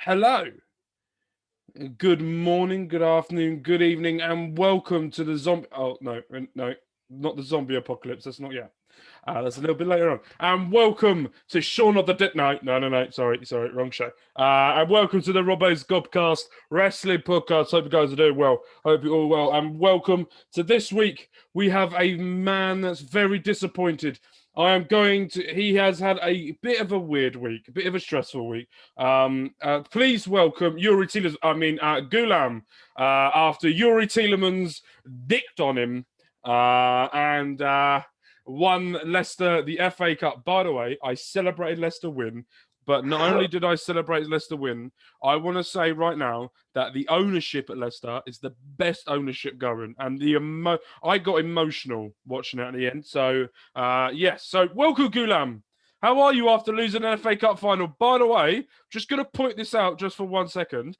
Hello, good morning, good afternoon, good evening, and welcome to the zombie. Oh no, not the zombie apocalypse. That's not yet. That's a little bit later on. And welcome to Shaun of the Dead. No. Sorry, wrong show. And welcome to the Robbo's Gobcast Wrestling Podcast. Hope you guys are doing well. Hope you're all well. And welcome to this week. We have a man that's very disappointed. He has had a bit of a weird week, a bit of a stressful week. Please welcome Gulam, after Yuri Tielemans dicked on him, and won Leicester the FA Cup. By the way, I celebrated Leicester win, but not only did I celebrate Leicester win, I want to say right now that the ownership at Leicester is the best ownership going, and I got emotional watching it at the end. So, yes. So, welcome, Gulam. How are you after losing an FA Cup final? By the way, just going to point this out just for 1 second.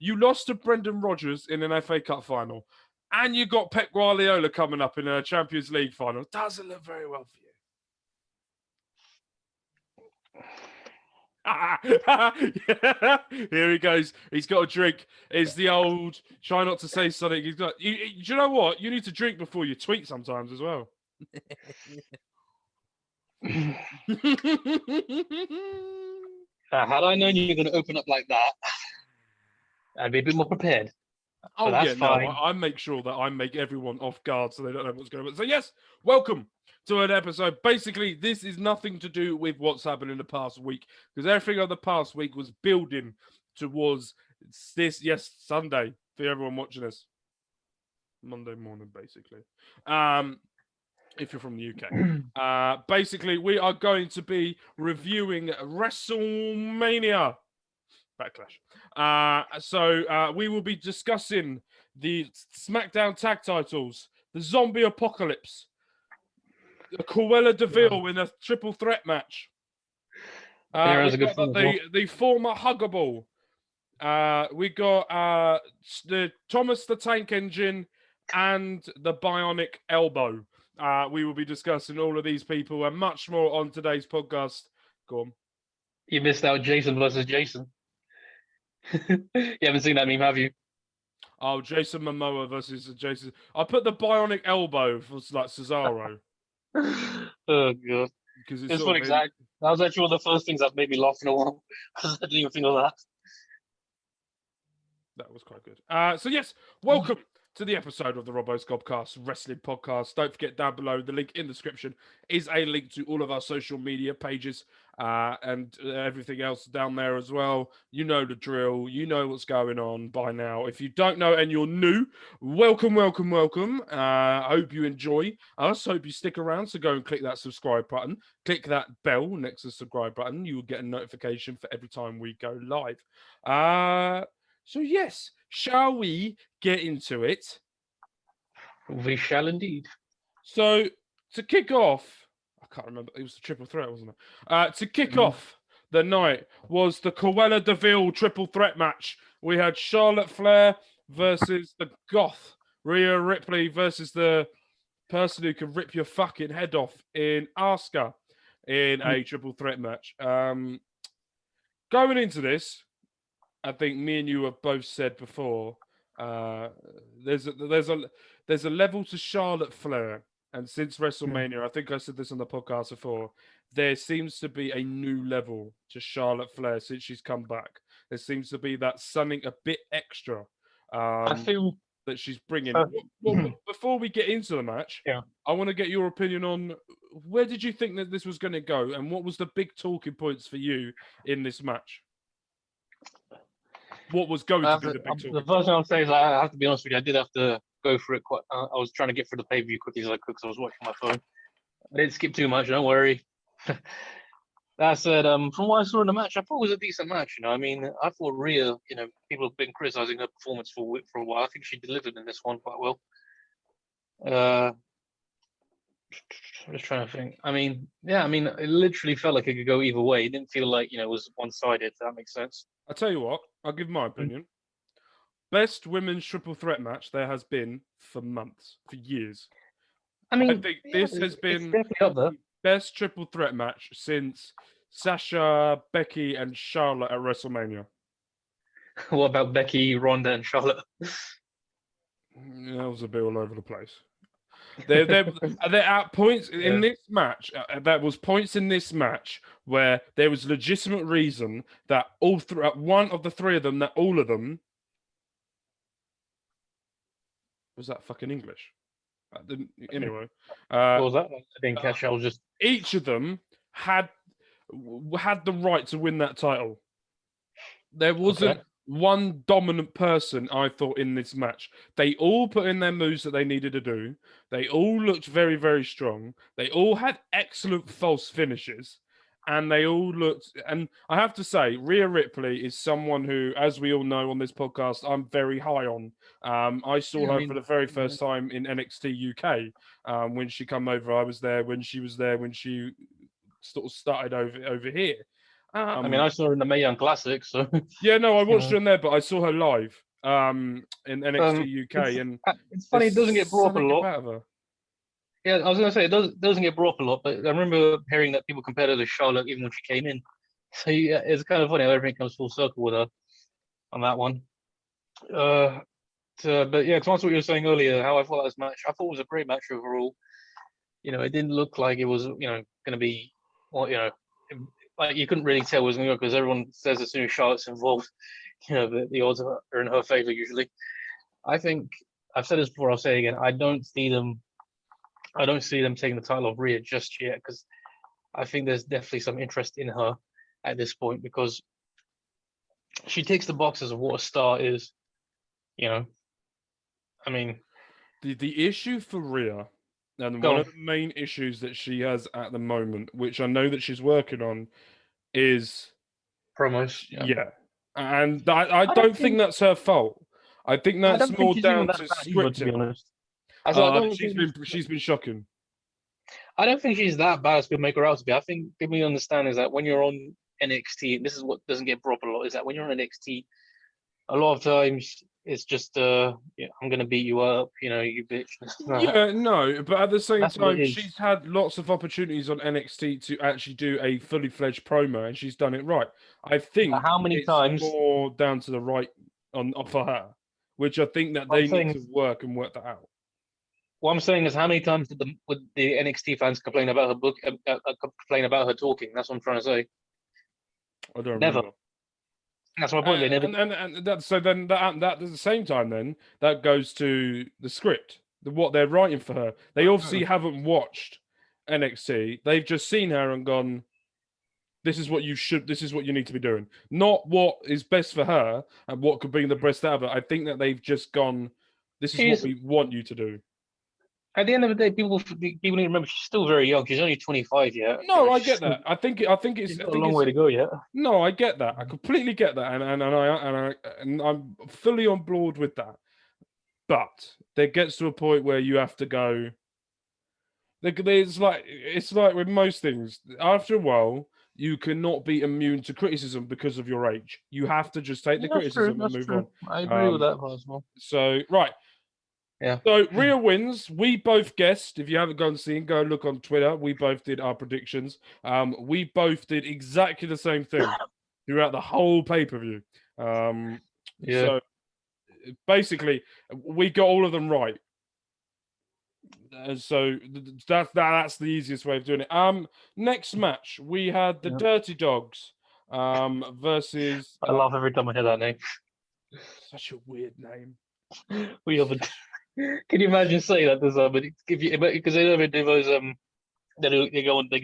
You lost to Brendan Rodgers in an FA Cup final. And you got Pep Guardiola coming up in a Champions League final. Doesn't look very well for you. Here he goes. He's got a drink. It's the old try not to say something. He's got. Do you know what? You need to drink before you tweet sometimes as well. Had I known you were going to open up like that, I'd be a bit more prepared. Oh, yeah, fine. No, I make sure that I make everyone off guard so they don't know what's going on. So, yes, welcome to an episode. Basically, this is nothing to do with what's happened in the past week, because everything of the past week was building towards this, Sunday, for everyone watching us. Monday morning, basically. If you're from the UK. Basically, we are going to be reviewing Wrestlemania. Backlash. So we will be discussing the SmackDown tag titles, the zombie apocalypse, the Cruella de Vil in a triple threat match. The former Huggable. We got the Thomas the Tank Engine and the Bionic Elbow. We will be discussing all of these people and much more on today's podcast. Go on. You missed out Jason versus Jason. You haven't seen that meme, have you? Oh, Jason Momoa versus Jason. I put the Bionic Elbow for like Cesaro. Oh god, it's funny. Exactly. That was actually one of the first things that made me laugh in a while. I didn't even think of that. That was quite good. So yes, welcome to the episode of the Robbo's Gobcast Wrestling Podcast. Don't forget, down below, the link in the description is a link to all of our social media pages and everything else down there as well. You know the drill. You know what's going on by now. If you don't know and you're new, welcome. I hope you enjoy us. Hope you stick around. So go and click that subscribe button. Click that bell next to the subscribe button. You will get a notification for every time we go live. So yes, shall we get into it? We shall indeed. So to kick off, I can't remember. It was the triple threat, wasn't it? To kick off the night was the Cruella de Vil triple threat match. We had Charlotte Flair versus the Goth, Rhea Ripley versus the person who can rip your fucking head off in Asuka in a triple threat match. Going into this, I think me and you have both said before, there's a level to Charlotte Flair, and since WrestleMania, I think I said this on the podcast before, there seems to be a new level to Charlotte Flair since she's come back. There seems to be that something a bit extra. I feel that she's bringing. Before we get into the match, I want to get your opinion on where did you think that this was going to go, and what was the big talking points for you in this match? What was going to be the big talking? The first thing I'll say is I have to be honest with you. I did have to go for it quite. I was trying to get through the pay-per-view quickly as I could because I was watching my phone. I didn't skip too much. Don't worry. That said, from what I saw in the match, I thought it was a decent match. I mean, I thought Rhea. People have been criticizing her performance for a while. I think she delivered in this one quite well. I'm just trying to think. It literally felt like it could go either way. It didn't feel like it was one-sided. If that makes sense. I'll tell you what. I'll give my opinion. Best women's triple threat match there has been for months, for years. I think this has been the best triple threat match since Sasha, Becky, and Charlotte at WrestleMania. What about Becky, Ronda, and Charlotte? That was a bit all over the place. They're at points in this match. There was points in this match where there was legitimate reason that one of the three of them, that all of them, was that fucking English? Anyway, What was that? I didn't catch. I was just each of them had the right to win that title. There wasn't one dominant person, I thought, in this match. They all put in their moves that they needed to do. They all looked very, very strong. They all had excellent false finishes. And they all looked... And I have to say, Rhea Ripley is someone who, as we all know on this podcast, I'm very high on. I saw her for the very first time in NXT UK. When she came over, I was there when she was there, when she sort of started over here. I mean, I saw her in the Mae Young Classic, so yeah, no, I watched her in there, but I saw her live in NXT UK, and it's funny it doesn't get brought up a lot. Yeah, I was gonna say it doesn't get brought up a lot, but I remember hearing that people compared her to Charlotte even when she came in. So yeah, it's kind of funny how everything comes full circle with her on that one. But yeah, to answer what you were saying earlier, how I thought this match, I thought it was a great match overall. You know, it didn't look like it was, going to be, like you couldn't really tell it was going to go because everyone says as soon as Charlotte's involved, the odds are in her favor usually. I think I've said this before. I'll say it again. I don't see them taking the title of Rhea just yet because I think there's definitely some interest in her at this point because she ticks the boxes of what a star is. I mean, the issue for Rhea, and one of the main issues that she has at the moment, which I know that she's working on, is promos. Yeah. And I don't think that's her fault. I think that's more down to scripting. To be honest, she's been shocking. I don't think she's that bad as people make her out to be. I think people understand is that when you're on NXT, this is what doesn't get brought up a lot, is that when you're on NXT, a lot of times it's just I'm gonna beat you up, you bitch. Yeah, no, but at the same time, she's had lots of opportunities on NXT to actually do a fully fledged promo, and she's done it right. I think how many times more down to the right for her, which I think that they need to work that out. What I'm saying is, how many times would the NXT fans complain about her book, complain about her talking? That's what I'm trying to say. I don't never. remember. That's my point. They never. And that, so then that at the same time, then that goes to the script, what they're writing for her. They obviously haven't watched NXT. They've just seen her and gone, "This is what you should. This is what you need to be doing." Not what is best for her and what could bring the best out of her. I think that they've just gone, "This is what we want you to do." At the end of the day, people need to remember she's still very young. She's only 25 yet. No, I get that. I think it's a long way to go yet. No, I get that. I completely get that, and I'm fully on board with that. But there gets to a point where you have to go. It's like with most things. After a while, you cannot be immune to criticism because of your age. You have to just take the criticism and move on. I agree with that, possible. So right. Yeah. So Rhea wins. We both guessed. If you haven't gone and seen, go look on Twitter. We both did our predictions. We both did exactly the same thing throughout the whole pay-per-view. So basically, we got all of them right. So that's the easiest way of doing it. Next match, we had the Dirty Dogs versus. I laugh every time I hear that name. Such a weird name. We have a. Can you imagine saying that to somebody? Because they never do those they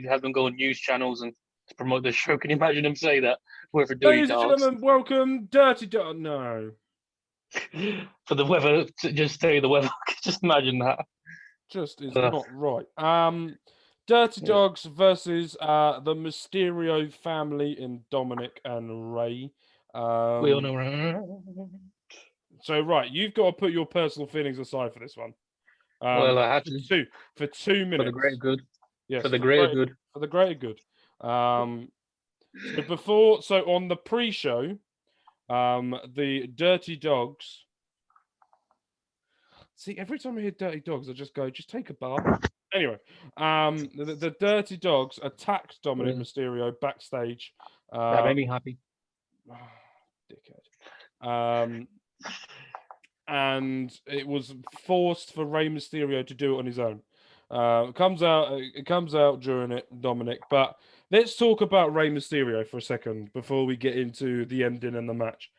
have them go on news channels and to promote the show. Can you imagine them say that? Whoever Dirty Ladies and gentlemen, welcome Dirty Dog. No. For the weather, just tell you the weather. Just imagine that. Just is not right. Dirty Dogs versus the Mysterio family in Dominic and Rey. We all know. So right, you've got to put your personal feelings aside for this one. Well, I have to for 2 minutes. For the greater good. Yes, for the greater good. For the greater good. So on the pre-show, the Dirty Dogs. See, every time I hear Dirty Dogs, I just go, just take a bath. Anyway, the Dirty Dogs attacked Dominic Mysterio backstage. That made me happy. Dickhead. And it was forced for Rey Mysterio to do it on his own. It comes out during it, Dominic. But let's talk about Rey Mysterio for a second before we get into the ending and the match.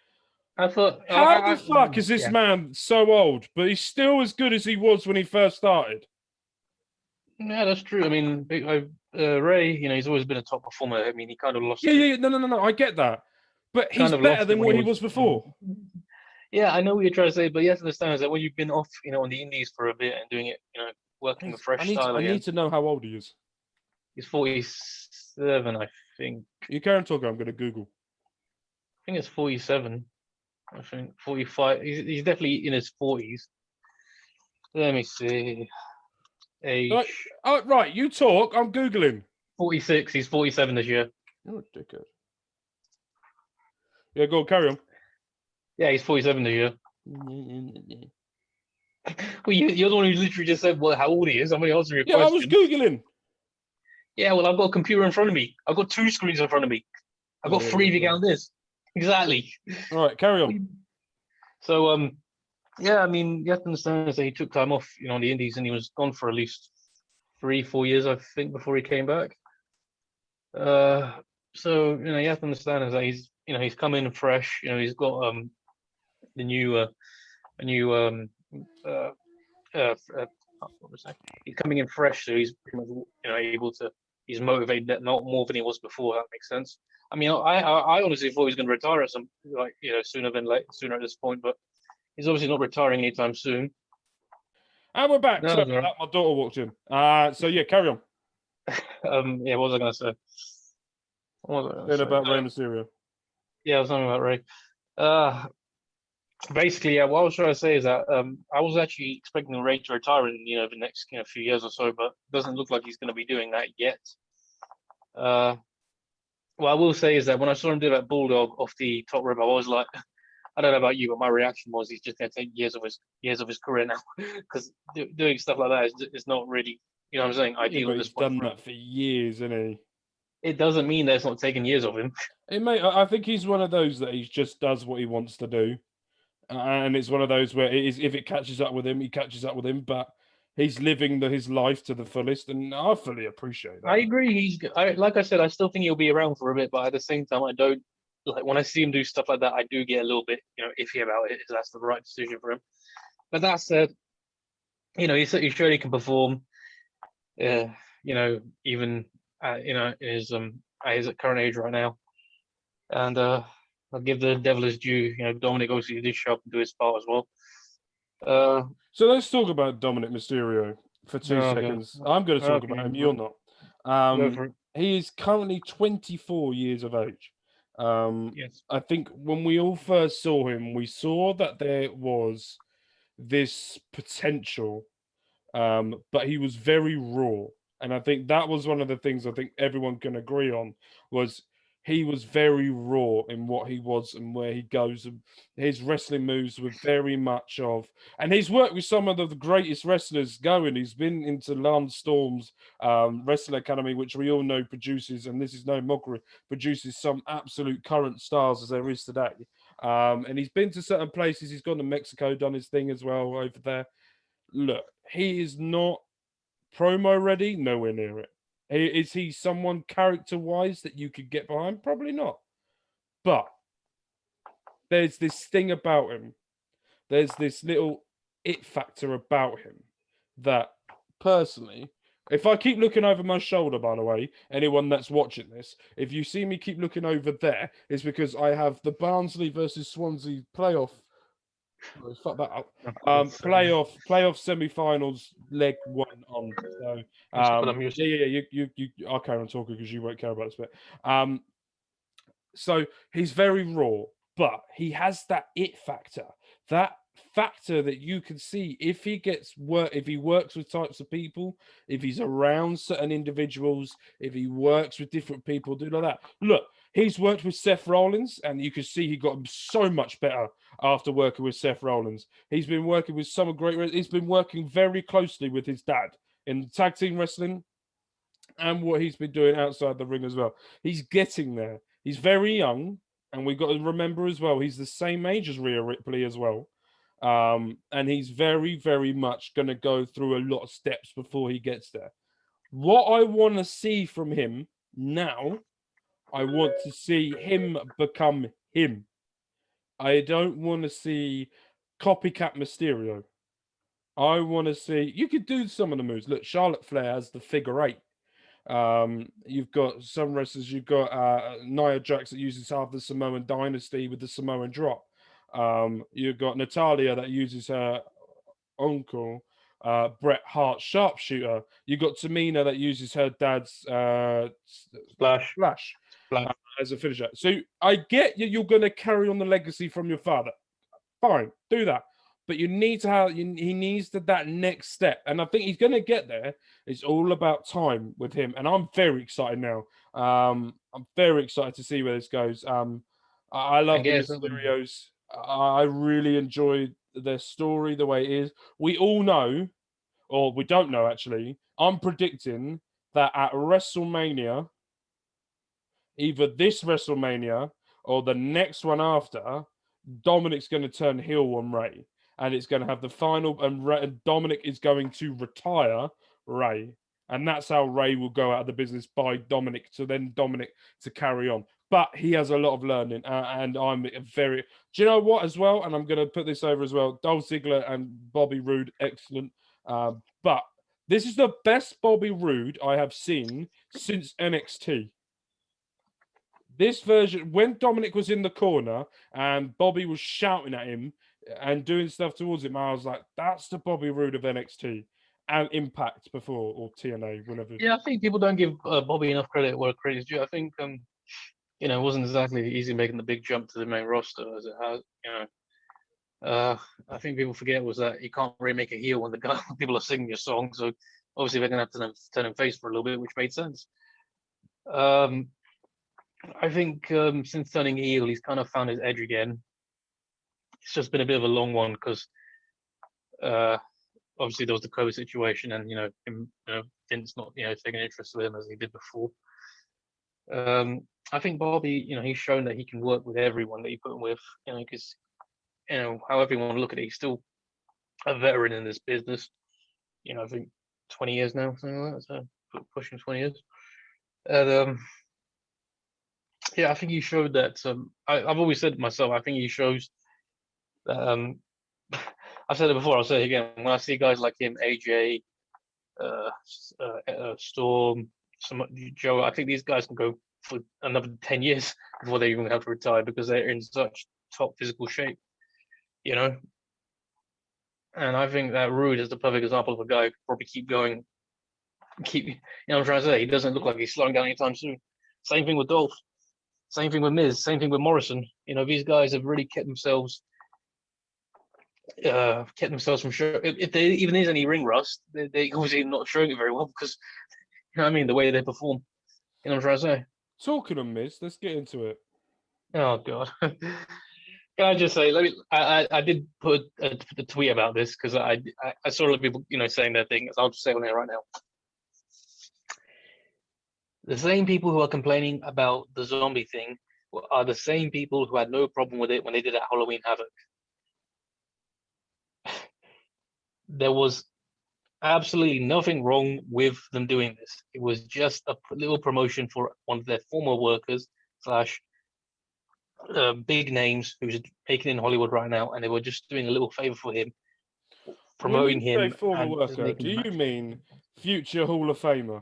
I thought, How the fuck is this yeah. man so old, but he's still as good as he was when he first started? Yeah, that's true. I mean, Ray, he's always been a top performer. I mean, he kind of lost it. Yeah. No. I get that, but he's Kind of better lost it than when what he was before. Yeah, I know what you're trying to say, but you have to understand is that when you've been off, on the indies for a bit and doing it, working a fresh style I again. need to know how old he is. He's 47, I think. You carry on talking. I'm going to Google. I think it's 47. I think 45. He's definitely in his 40s. Let me see. Age. Right. You talk. I'm Googling. 46. He's 47 this year. You're a dickhead. Yeah, go on, carry on. Yeah, he's 47 this year. Well, you're the one who literally just said how old he is. I'm only answering your question. I was Googling. Yeah, well, I've got a computer in front of me. I've got two screens in front of me. I've got three if you count this. Exactly. All right, carry on. So, yeah, I mean, you have to understand that he took time off, on the indies, and he was gone for at least 3-4 years, I think, before he came back. So you have to understand is that he's come in fresh. He's got the new what was that? He's coming in fresh, so he's pretty much able to. He's motivated not more than he was before. That makes sense. I mean, I honestly thought he was going to retire at some sooner at this point, but he's obviously not retiring anytime soon. And we're back. No, So my daughter walked in. So yeah, carry on. Yeah, what was I going to say? About Rey Mysterio. Yeah, I was talking about Ray. Basically, yeah, what I was trying to say is that I was actually expecting Ray to retire in the next few years or so, but it doesn't look like he's going to be doing that yet. What I will say is that when I saw him do that bulldog off the top rope, I was like, I don't know about you, but my reaction was he's just going to take years of his career now, because doing stuff like that is not really, what I'm saying, ideal at this point. He's done that for years, isn't he? It doesn't mean that it's not taking years of him. I think he's one of those that he just does what he wants to do. And it's one of those where if it catches up with him, he catches up with him. But he's living his life to the fullest, and I fully appreciate that. I agree. Like I said, I still think he'll be around for a bit, but at the same time, I don't like when I see him do stuff like that. I do get a little bit, iffy about it. If that's the right decision for him. But that said, he surely can perform. Even his current age right now, and I'll give the devil his due. Dominic obviously did show up and do his part as well. So let's talk about Dominic Mysterio for 2 seconds. I'm going to talk about him. You're not. He is currently 24 years of age. Yes. I think when we all first saw him, we saw that there was this potential, but he was very raw. And I think that was one of the things I think everyone can agree on was he was very raw in what he was and where he goes. And his wrestling moves were very much of, and he's worked with some of the greatest wrestlers going. He's been into Lance Storm's Wrestling Academy, which we all know produces, and this is no mockery, produces some absolute current stars as there is today. And he's been to certain places. He's gone to Mexico, done his thing as well over there. Look, he is not promo ready, nowhere near it. Is he someone character-wise that you could get behind? Probably not. But there's this thing about him. There's this little it factor about him that, personally, if I keep looking over my shoulder, by the way, anyone that's watching this, if you see me keep looking over there, it's because I have the Barnsley versus Swansea playoff. Oh, fuck that up. Playoff semi-finals leg 1 on. So I'll carry on talking because you won't care about this bit. So he's very raw, but he has that it factor. That factor that you can see if he works with types of people, if he's around certain individuals, if he works with different people, do like that. Look, he's worked with Seth Rollins, and you can see he got so much better after working with Seth Rollins. He's been working with some great. He's been working very closely with his dad in tag team wrestling, and what he's been doing outside the ring as well. He's getting there. He's very young, and we've got to remember as well, he's the same age as Rhea Ripley as well. And he's very, very much going to go through a lot of steps before he gets there. What I want to see from him now, I want to see him become him. I don't want to see copycat Mysterio. I want to see, you could do some of the moves. Look, Charlotte Flair has the figure eight. You've got some wrestlers, you've got Nia Jax that uses half the Samoan dynasty with the Samoan drop. You've got Natalia that uses her uncle, Bret Hart sharpshooter. You've got Tamina that uses her dad's Splash. as a finisher. So I get you're going to carry on the legacy from your father. Fine, do that. But you need to have, he needs that next step. And I think he's going to get there. It's all about time with him. And I'm very excited now. I'm very excited to see where this goes. I love the Mysterios. I really enjoy their story the way it is. We all know, or we don't know actually, I'm predicting that at WrestleMania, either this WrestleMania or the next one after, Dominic's going to turn heel on Rey. And it's going to have the final, and Dominic is going to retire Rey. And that's how Rey will go out of the business by Dominic, to then Dominic to carry on. But he has a lot of learning, and I'm very... Do you know what as well? And I'm going to put this over as well. Dolph Ziggler and Bobby Roode, excellent. But this is the best Bobby Roode I have seen since NXT. This version, when Dominic was in the corner and Bobby was shouting at him and doing stuff towards him, I was like, that's the Bobby Roode of NXT and Impact before, or TNA, whatever. Yeah, I think people don't give Bobby enough credit where credit is due. I think, it wasn't exactly easy making the big jump to the main roster as it has. I think people forget was that you can't really make a heel when people are singing your song. So obviously they're going to have to turn him face for a little bit, which made sense. I think since turning heel, he's kind of found his edge again. It's just been a bit of a long one because obviously there was the COVID situation, and Vince not taking interest in him as he did before. I think Bobby, he's shown that he can work with everyone that you put him with, because however you want to look at it, he's still a veteran in this business. I think 20 years now, something like that. So pushing 20 years. And I think he showed that. I've always said to myself, I think he shows that. I've said it before, I'll say it again. When I see guys like him, AJ, Storm, Joe, I think these guys can go for another 10 years before they even have to retire because they're in such top physical shape, And I think that Rude is the perfect example of a guy who could probably keep going. I'm trying to say, he doesn't look like he's slowing down anytime soon. Same thing with Dolph. Same thing with Miz. Same thing with Morrison. These guys have really kept themselves from showing. If there even is any ring rust, they obviously not showing it very well because, the way they perform. What I'm trying to say. Talking of Miz, let's get into it. Oh God. Can I just say, I did put a tweet about this because I saw a lot of people, saying their things. I'll just say on there right now. The same people who are complaining about the zombie thing are the same people who had no problem with it when they did that Halloween Havoc. There was absolutely nothing wrong with them doing this. It was just a little promotion for one of their former workers / big names who's making in Hollywood right now, and they were just doing a little favor for him, promoting him. When you say former worker, do you mean future Hall of Famer?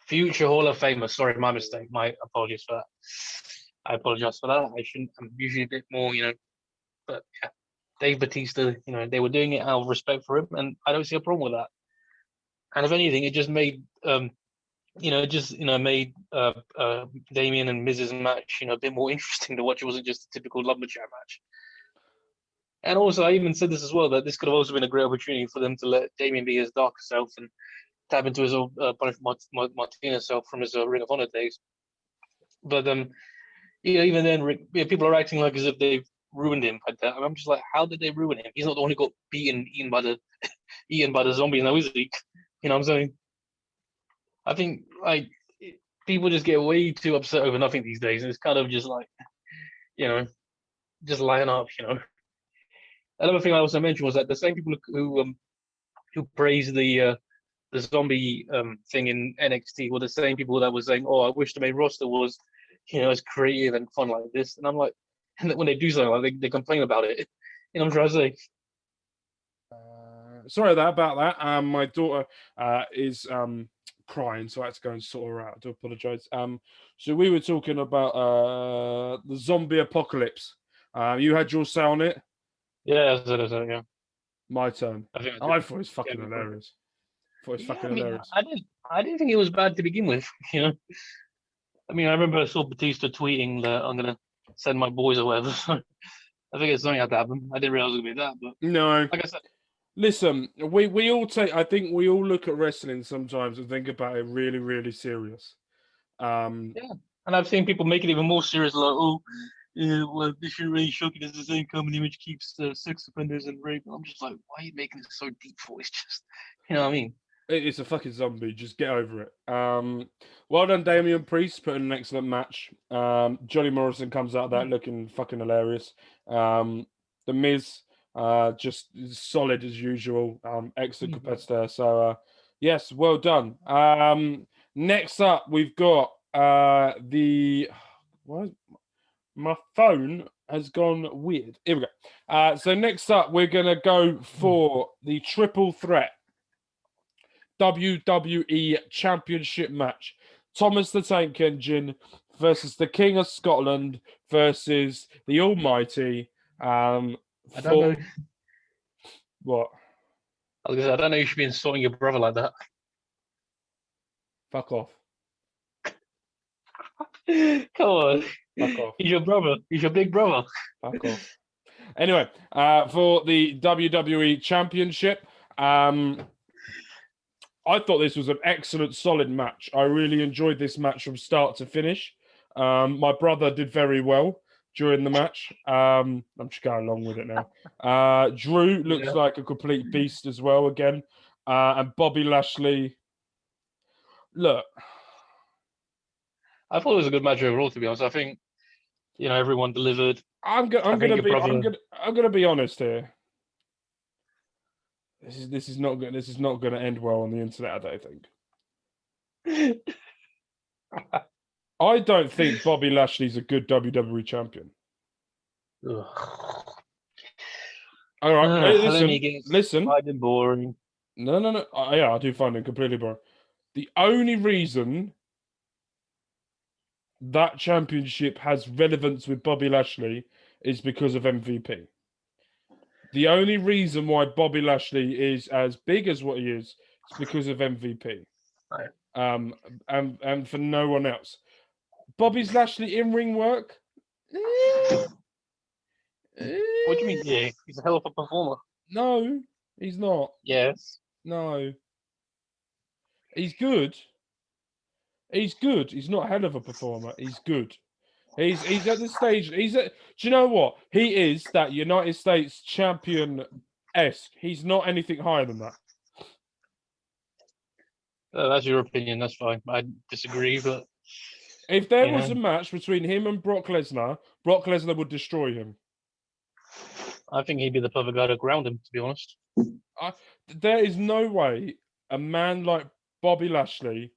Future Hall of Famer. Sorry, my mistake. My apologies for that. I apologize for that. I'm usually a bit more, but yeah. Dave Bautista, they were doing it out of respect for him, and I don't see a problem with that. And if anything, it just made, made Damian and Miz's match, a bit more interesting to watch. It wasn't just a typical lumberjack match. And also, I even said this as well, that this could have also been a great opportunity for them to let Damian be his darker self and tap into his old Martinez self from his Ring of Honor days. But even then, people are acting like as if they've ruined him like that. I'm just like, how did they ruin him? He's not the one who got eaten by the zombies now, is he? What I'm saying? I think people just get way too upset over nothing these days, and it's kind of just like, just line up. Another thing I also mentioned was that the same people who praised the zombie thing in NXT were the same people that were saying, "Oh, I wish the main roster was, as creative and fun like this." And I'm like, and when they do something, like they complain about it. I'm trying to say. Sorry about that. My daughter is crying, so I had to go and sort her out. I do apologise. So we were talking about the zombie apocalypse. You had your say on it. Yeah, yeah. My turn. I think I thought it was fucking hilarious. Hilarious. I didn't think it was bad to begin with. I remember I saw Batista tweeting that I'm gonna send my boys or whatever. I think it's something had to happen. I didn't realize it would be that, but No. like I said, listen, we all take. I think we all look at wrestling sometimes and think about it really, really serious. yeah, and I've seen people make it even more serious, like, oh, yeah, well, this should really shock it as the same company which keeps sex offenders and rape. I'm just like, why are you making it so deep for? It's just, what I mean. It's a fucking zombie. Just get over it. Well done, Damian Priest, put in an excellent match. Johnny Morrison comes out of that looking fucking hilarious. The Miz, just solid as usual. Excellent competitor. So, yes, well done. Next up, we've got what? My phone has gone weird. Here we go. So next up, we're gonna go for the triple threat WWE Championship match. Thomas the Tank Engine versus the King of Scotland versus the Almighty. I don't know. What? I don't know. You should be insulting your brother like that. Fuck off. Come on. Fuck off. He's your brother. He's your big brother. Fuck off. Anyway, for the WWE Championship, I thought this was an excellent, solid match. I really enjoyed this match from start to finish. My brother did very well during the match. I'm just going along with it now. Drew looks like a complete beast as well again. And Bobby Lashley. Look. I thought it was a good match overall, to be honest. I think, everyone delivered. I'm gonna be honest here. This is not good. This is not going to end well on the internet. I don't think. I don't think Bobby Lashley's a good WWE champion. Ugh. All right, listen. I find boring. No. Yeah, I do find him completely boring. The only reason that championship has relevance with Bobby Lashley is because of MVP. The only reason why Bobby Lashley is as big as what he is because of MVP. Right. And for no one else. Bobby's Lashley in-ring work? What do you mean? Yeah, he's a hell of a performer. No, he's not. Yes. No. He's good. He's good. He's not a hell of a performer. He's good. He's at the stage. Do you know what? He is that United States champion-esque. He's not anything higher than that. That's your opinion. That's fine. I disagree, but if there was a match between him and Brock Lesnar would destroy him. I think he'd be the perfect guy to ground him, to be honest. There is no way a man like Bobby Lashley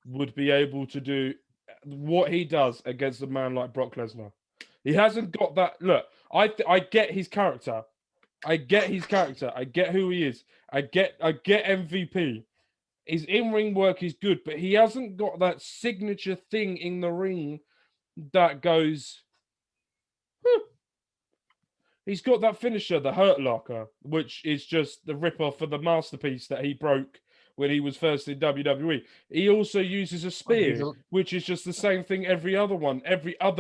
would be able to do what he does against a man like Brock Lesnar. He hasn't got that. Look, I get his character. I get who he is. I get MVP. His in-ring work is good, but he hasn't got that signature thing in the ring that goes. He's got that finisher, the Hurt Locker, which is just the rip-off of the masterpiece that he broke when he was first in WWE. He also uses a spear, which is just the same thing every other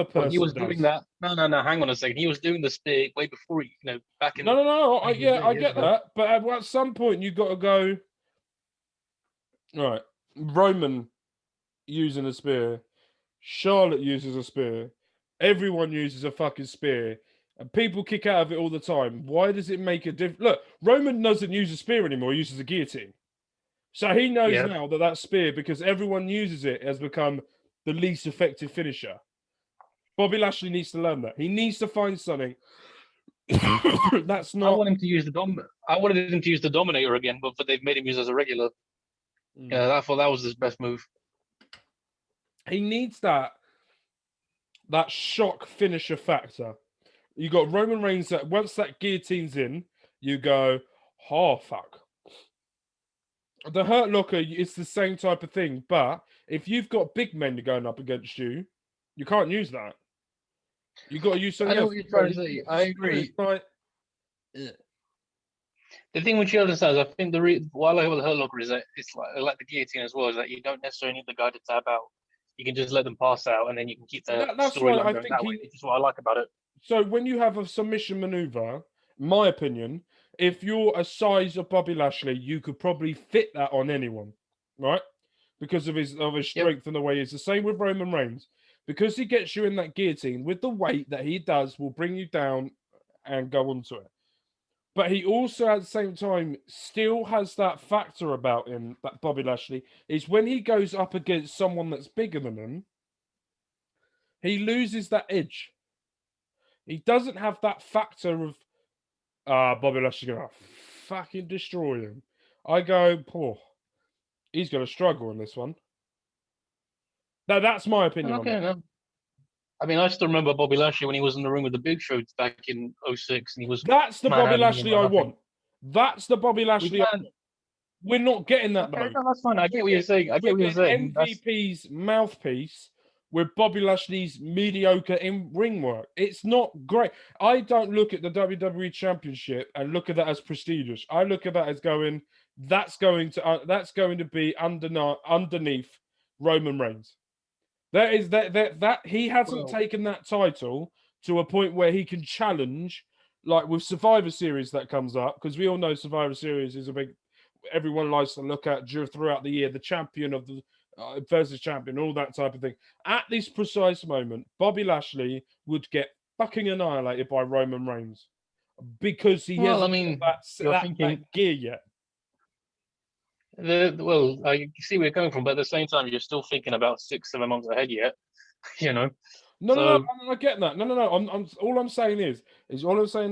person he was does. doing that. No, hang on a second. He was doing the spear way before he, back in... No. I get that. But at some point, you've got to go... Right. Roman using a spear. Charlotte uses a spear. Everyone uses a fucking spear. And people kick out of it all the time. Why does it make a difference? Look, Roman doesn't use a spear anymore. He uses a guillotine. So he knows now that spear, because everyone uses it, has become the least effective finisher. Bobby Lashley needs to learn that. He needs to find something that's I not. want him to use I wanted him to use the Dominator again, but they've made him use as a regular. Yeah, I thought that was his best move. He needs that shock finisher factor. You got Roman Reigns that once that guillotine's in, you go, oh fuck. The Hurt Locker is the same type of thing, but if you've got big men going up against you, you can't use that. You got to use something I know else. what you're trying to say. I agree. Like, the thing with Shield is, I think what I like about the Hurt Locker is that it's like the guillotine as well, is that you don't necessarily need the guy to tap out. You can just let them pass out, and then you can keep the that's why storyline I going think that way. Which is what I like about it. So when you have a submission maneuver, my opinion, if you're a size of Bobby Lashley, you could probably fit that on anyone, right? Because of his strength and the way he is. The same with Roman Reigns. Because he gets you in that guillotine, with the weight that he does, will bring you down and go onto it. But he also, at the same time, still has that factor about him, that Bobby Lashley, is when he goes up against someone that's bigger than him, he loses that edge. He doesn't have that factor of, Bobby Lashley going to fucking destroy him. I go, poor. He's going to struggle in this one. Now, that's my opinion on it. No. I mean, I still remember Bobby Lashley when he was in the ring with the Big Show back in 2006, and he was. That's the Bobby Lashley I want. That's the Bobby Lashley. We're not getting that, though. No, that's fine. I get what you're saying. MVP's mouthpiece with Bobby Lashley's mediocre in ring work. It's not great. I don't look at the WWE Championship and look at that as prestigious. I look at that as going, that's going to be underneath Roman Reigns. That he hasn't taken that title to a point where he can challenge, like with Survivor Series that comes up, because we all know Survivor Series is a big. Everyone likes to look at throughout the year, the champion of the versus champion, all that type of thing. At this precise moment, Bobby Lashley would get fucking annihilated by Roman Reigns because he hasn't got that gear yet. I see where you're coming from, but at the same time, you're still thinking about 6-7 months ahead yet. You know. No, I get that. No. All I'm saying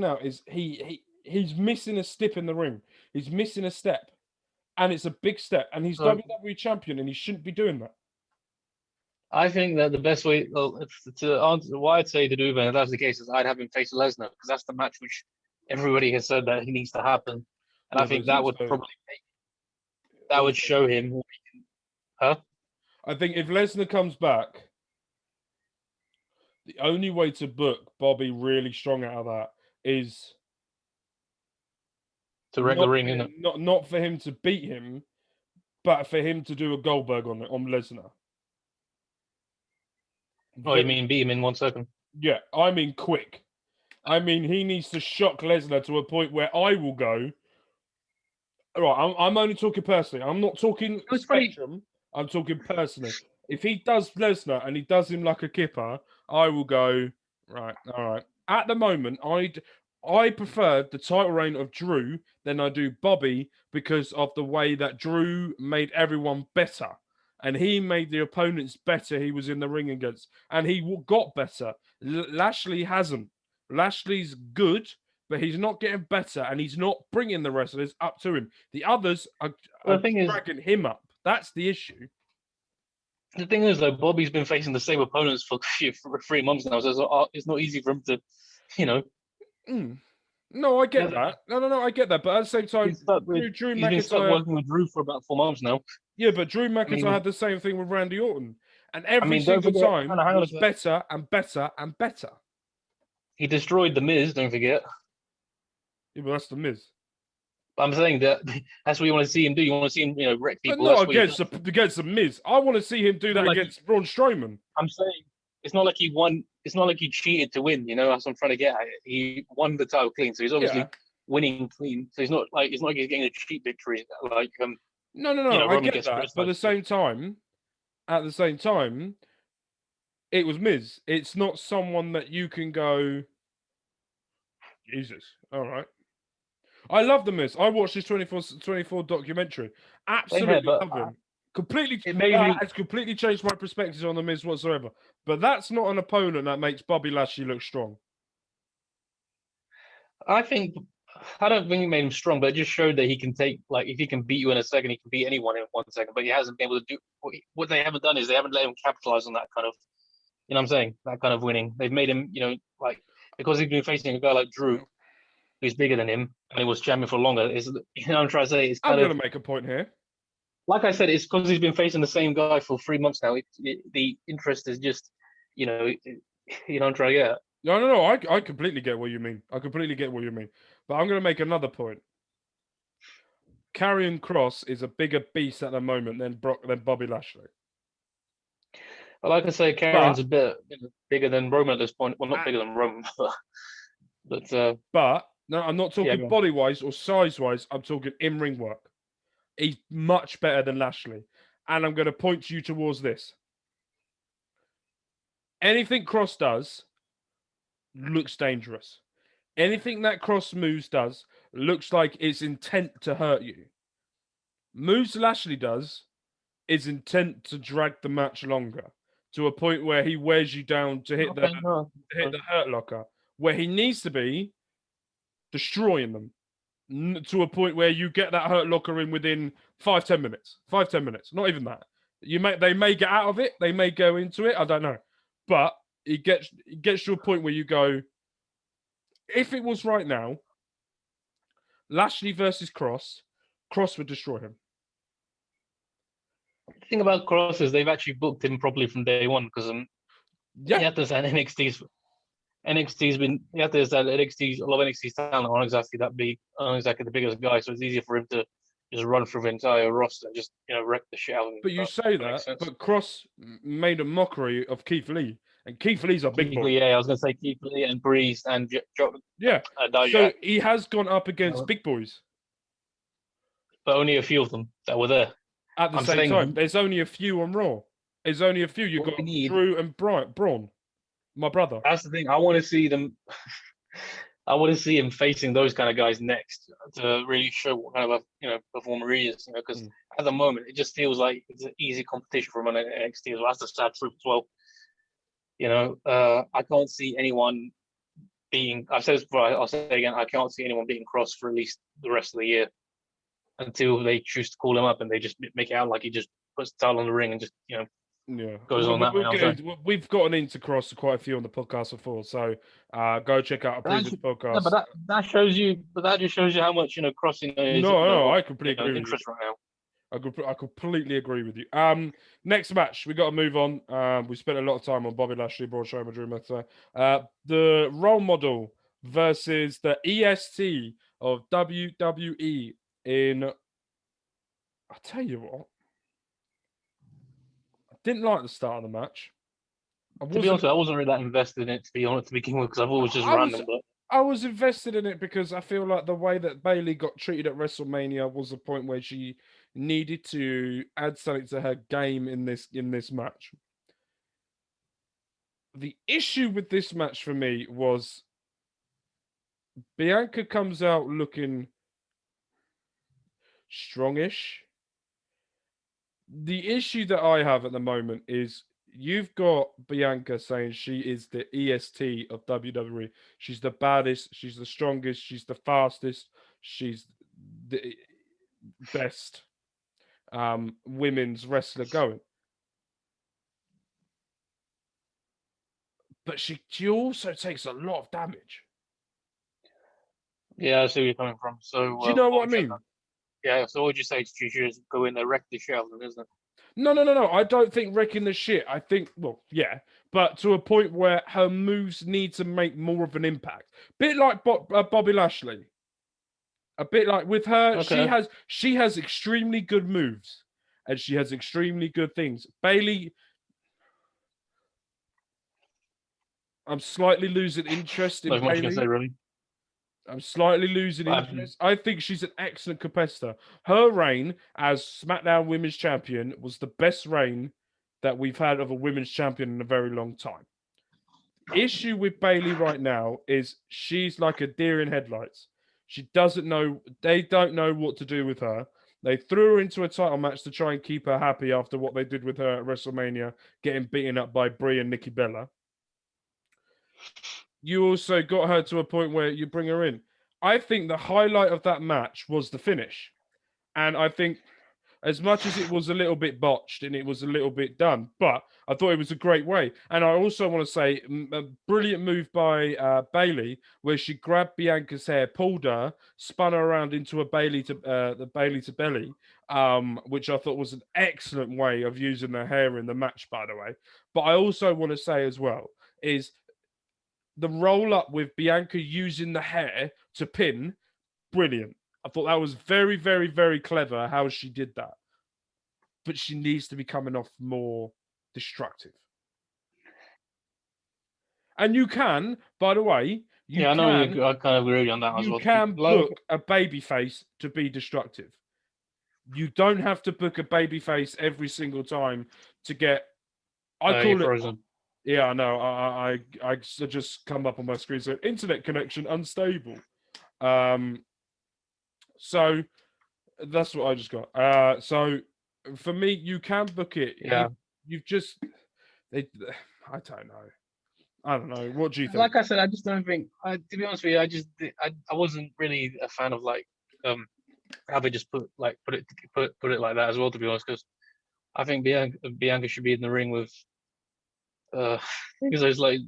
now is he's missing a step in the ring. He's missing a step. And it's a big step, and he's WWE champion, and he shouldn't be doing that. I think that the best way to answer why I'd say to do that, if that's the case, is I'd have him face Lesnar, because that's the match which everybody has said that he needs to happen, and I think that would probably would show him. Huh? I think if Lesnar comes back, the only way to book Bobby really strong out of that is to wreck the ring, isn't it? Not for him to beat him, but for him to do a Goldberg on Lesnar. Oh, you mean beat him in 1 second? Yeah, I mean quick. I mean he needs to shock Lesnar to a point where I will go. All right, I'm only talking personally. I'm not talking spectrum. I'm talking personally. If he does Lesnar and he does him like a kipper, I will go, right, all right. At the moment, I prefer the title reign of Drew than I do Bobby because of the way that Drew made everyone better. And he made the opponents better he was in the ring against. And he got better. Lashley hasn't. Lashley's good, but he's not getting better. And he's not bringing the wrestlers up to him. The others are dragging him up. That's the issue. The thing is, though, Bobby's been facing the same opponents for 3 months now. So it's not easy for him to, you know. No, I get that. No, I get that. But at the same time, Drew McIntyre been stuck working with Drew for about 4 months now. Yeah, but Drew McIntyre had the same thing with Randy Orton, and every single time it was better and better and better. He destroyed the Miz. Don't forget. Yeah, but that's the Miz. But I'm saying that's what you want to see him do. You want to see him, wreck people. But not against the Miz. I want to see him do that against Braun Strowman. I'm saying it's not like he won. It's not like he cheated to win. That's what I'm trying to get at. He won the title clean, so he's obviously winning clean. So it's not like he's getting a cheap victory. Like No. I get that. But at the same time, it was Miz. It's not someone that you can go, Jesus. All right. I love the Miz. I watched this 24 documentary. Absolutely love him. Completely, It made that me. has completely changed my perspective on the Miz whatsoever. But that's not an opponent that makes Bobby Lashley look strong. I think. I don't think it made him strong, but it just showed that he can take, like, if he can beat you in a second, he can beat anyone in 1 second. But he hasn't been able to do what they haven't done is they haven't let him capitalize on that kind of, you know what I'm saying, that kind of winning. They've made him, like, because he's been facing a guy like Drew, who's bigger than him, and he was champion for longer. Is, I'm trying to say, it's I'm kind going of to make a point here. like I said, it's because he's been facing the same guy for 3 months now. The interest is just, I'm trying to get. No. I completely get what you mean. I completely get what you mean. But I'm going to make another point. Karrion Kross is a bigger beast at the moment than Bobby Lashley. But like I say, Karrion's a bit bigger than Roman at this point. Well, not bigger than Roman, but no, I'm not talking yeah, body wise or size wise. I'm talking in ring work. He's much better than Lashley, and I'm going to point you towards this. Anything Kross does looks dangerous. Anything that Kross moves does looks like it's intent to hurt you. Moves Lashley does is intent to drag the match longer to a point where he wears you down to hit the hurt locker, where he needs to be destroying them to a point where you get that hurt locker in within 5-10 minutes. 5-10 minutes, not even that. They may get out of it, they may go into it, I don't know, but it gets to a point where you go, if it was right now, Lashley versus Kross would destroy him. The thing about Kross is they've actually booked him properly from day one because you have to understand NXT's been, you have to understand NXT's, a lot of NXT's talent aren't exactly that big, aren't exactly the biggest guy, so it's easier for him to just run through the entire roster and just wreck the shit out of him. But you say that, but Kross made a mockery of Keith Lee, and Keith Lee's a big boy. Yeah, I was going to say Keith Lee and Breeze and so he has gone up against big boys, but only a few of them that were there at the same time. There's only a few on Raw. There's only a few. You've got Drew and Braun, my brother. That's the thing. I want to see them. I want to see him facing those kind of guys next to really show what kind of a performer he is. Because at the moment it just feels like it's an easy competition for him on NXT as well. That's the sad truth as well. I can't see anyone beating. I've said this before. I'll say it again. I can't see anyone beating Kross for at least the rest of the year until they choose to call him up and they just make it out like he just puts the title on the ring and just goes on that way. We've gotten into Kross quite a few on the podcast before, so go check out a previous podcast. Yeah, but that shows you. But that just shows you how much Kross is. I completely agree with interest you. Right now. I completely agree with you. Next match, we got to move on. We spent a lot of time on Bobby Lashley, Braun Strowman, Drew McIntyre. The role model versus the EST of WWE in. I tell you what, I didn't like the start of the match. To be honest, I wasn't really that invested in it. To be honest, to begin with, because I've always just random. I was invested in it because I feel like the way that Bayley got treated at WrestleMania was a point where she needed to add something to her game in this match. The issue with this match for me was Bianca comes out looking strongish. The issue that I have at the moment is you've got Bianca saying she is the EST of WWE. She's the baddest, she's the strongest, she's the fastest, she's the best women's wrestler going. But she also takes a lot of damage. Yeah, I see where you're coming from. So do you know what I mean? Yeah, so what would you say? She should go in there, wreck the shit out of them, isn't it? No. I don't think wrecking the shit. I think, but to a point where her moves need to make more of an impact. Bit like Bobby Lashley. A bit like with her, okay. She has extremely good moves, and she has extremely good things. Bayley, I'm slightly losing interest in Bayley. Say, really. I'm slightly losing interest. I think she's an excellent competitor. Her reign as SmackDown Women's Champion was the best reign that we've had of a women's champion in a very long time. Issue with Bayley right now is she's like a deer in headlights. She doesn't know. They don't know what to do with her. They threw her into a title match to try and keep her happy after what they did with her at WrestleMania, getting beaten up by Brie and Nikki Bella. You also got her to a point where you bring her in. I think the highlight of that match was the finish. And I think as much as it was a little bit botched and it was a little bit done, but I thought it was a great way. And I also want to say a brilliant move by Bailey, where she grabbed Bianca's hair, pulled her, spun her around into a Bailey to the Bailey to belly, which I thought was an excellent way of using the hair in the match, by the way. But I also want to say as well is the roll up with Bianca using the hair to pin, brilliant. I thought that was very, very, very clever how she did that. But she needs to be coming off more destructive. And you can, by the way, I know I kind of agree on that as well. You can book a babyface to be destructive. You don't have to book a babyface every single time to get. I call it frozen. Yeah, I know. I just come up on my screen said internet connection unstable. So that's what I just got. So for me, you can book it. Yeah. You've just I don't know. What do you think? Like I said, I just don't think. To be honest with you, I wasn't really a fan of like how they just put it like that as well. To be honest, because I think Bianca should be in the ring with. Because there's like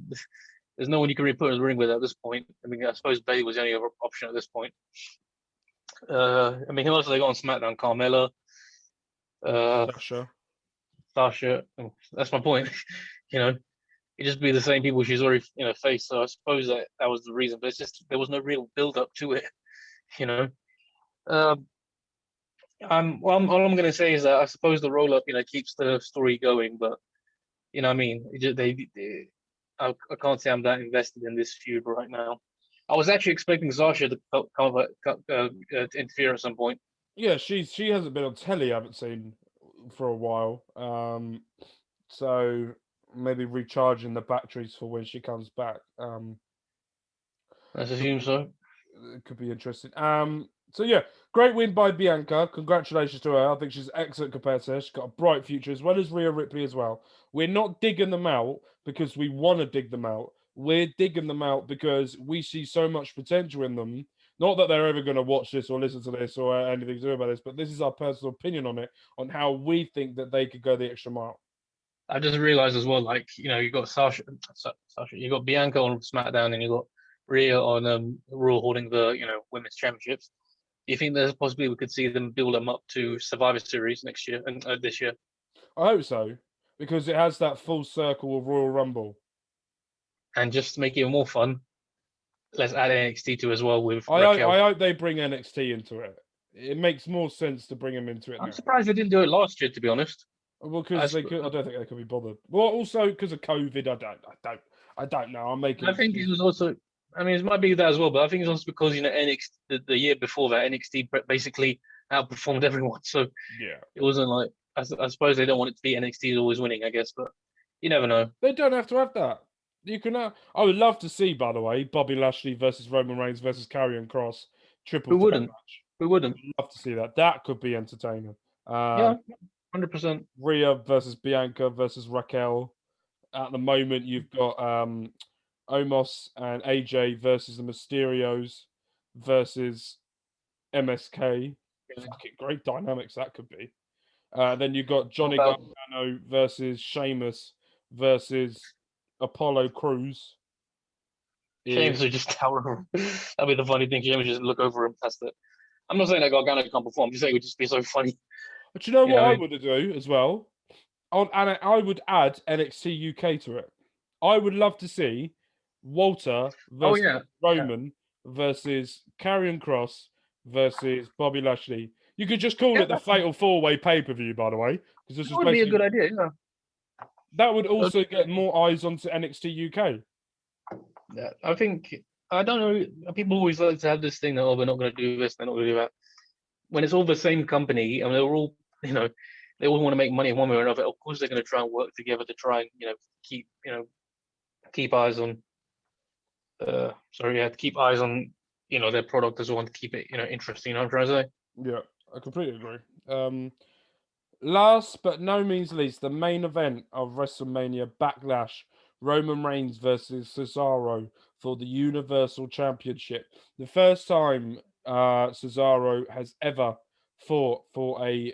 there's no one you can really put in the ring with at this point. I mean, I suppose Bailey was the only other option at this point. I mean, who else have they got on SmackDown? Carmella, Sasha. Oh, that's my point. It just be the same people she's already faced. So I suppose that was the reason. But it's just there was no real build up to it. All I'm going to say is that I suppose the roll up keeps the story going, but I mean, I can't say I'm that invested in this feud right now. I was actually expecting Sasha to interfere at some point. Yeah, she hasn't been on telly. I haven't seen for a while. So maybe recharging the batteries for when she comes back. Let's assume so. It could be interesting. So yeah, great win by Bianca. Congratulations to her. I think she's excellent compared to her. She's got a bright future, as well as Rhea Ripley as well. We're not digging them out because we want to dig them out. We're digging them out because we see so much potential in them. Not that they're ever going to watch this or listen to this or anything to do about this, but this is our personal opinion on it, on how we think that they could go the extra mile. I just realized as well, like, you got Sasha, you got Bianca on SmackDown, and you got Rhea on Raw holding the women's championships. Do you think there's a possibility we could see them build them up to Survivor Series next year and this year? I hope so, because it has that full circle of Royal Rumble. And just to make it even more fun, let's add NXT to as well with Raquel. I hope they bring NXT into it. It makes more sense to bring them into it. I'm surprised they didn't do it last year, to be honest. Well, because I don't think they could be bothered. Well, also because of COVID, I don't know. I'm making. I think it was also. I mean, it might be that as well, but I think it's also because NXT the year before that NXT basically outperformed everyone. So yeah, it wasn't like I suppose they don't want it to be NXT always winning, I guess, but you never know. They don't have to have that. You can. I would love to see, by the way, Bobby Lashley versus Roman Reigns versus Karrion Kross triple threat match. Who wouldn't? I'd love to see that. That could be entertaining. Yeah, 100%. Rhea versus Bianca versus Raquel. At the moment, you've got Omos and AJ versus the Mysterios versus MSK. Fucking great dynamics that could be. Then you've got Johnny Gargano versus Sheamus versus Apollo Crews. Sheamus would just tower him. That'd be the funny thing. Sheamus just look over him past it. I'm not saying that Gargano can't perform. I'm just saying it would just be so funny. But you know what I would do as well? I would add NXT UK to it. I would love to see Walter versus Roman versus Karrion Kross versus Bobby Lashley. You could just call it the Fatal 4-Way pay-per-view, by the way, because this would be a good idea. Yeah. That would also get more eyes onto NXT UK. Yeah, I don't know. People always like to have this thing that we're not going to do this, they're not going to do that. When it's all the same company, and they're all they all want to make money one way or another. Of course, they're going to try and work together to try and keep eyes on. To keep eyes on their product as well, and to keep it interesting. You know what I'm trying to say? Yeah. I completely agree. Last but no means least, the main event of WrestleMania Backlash: Roman Reigns versus Cesaro for the Universal Championship. The first time Cesaro has ever fought for a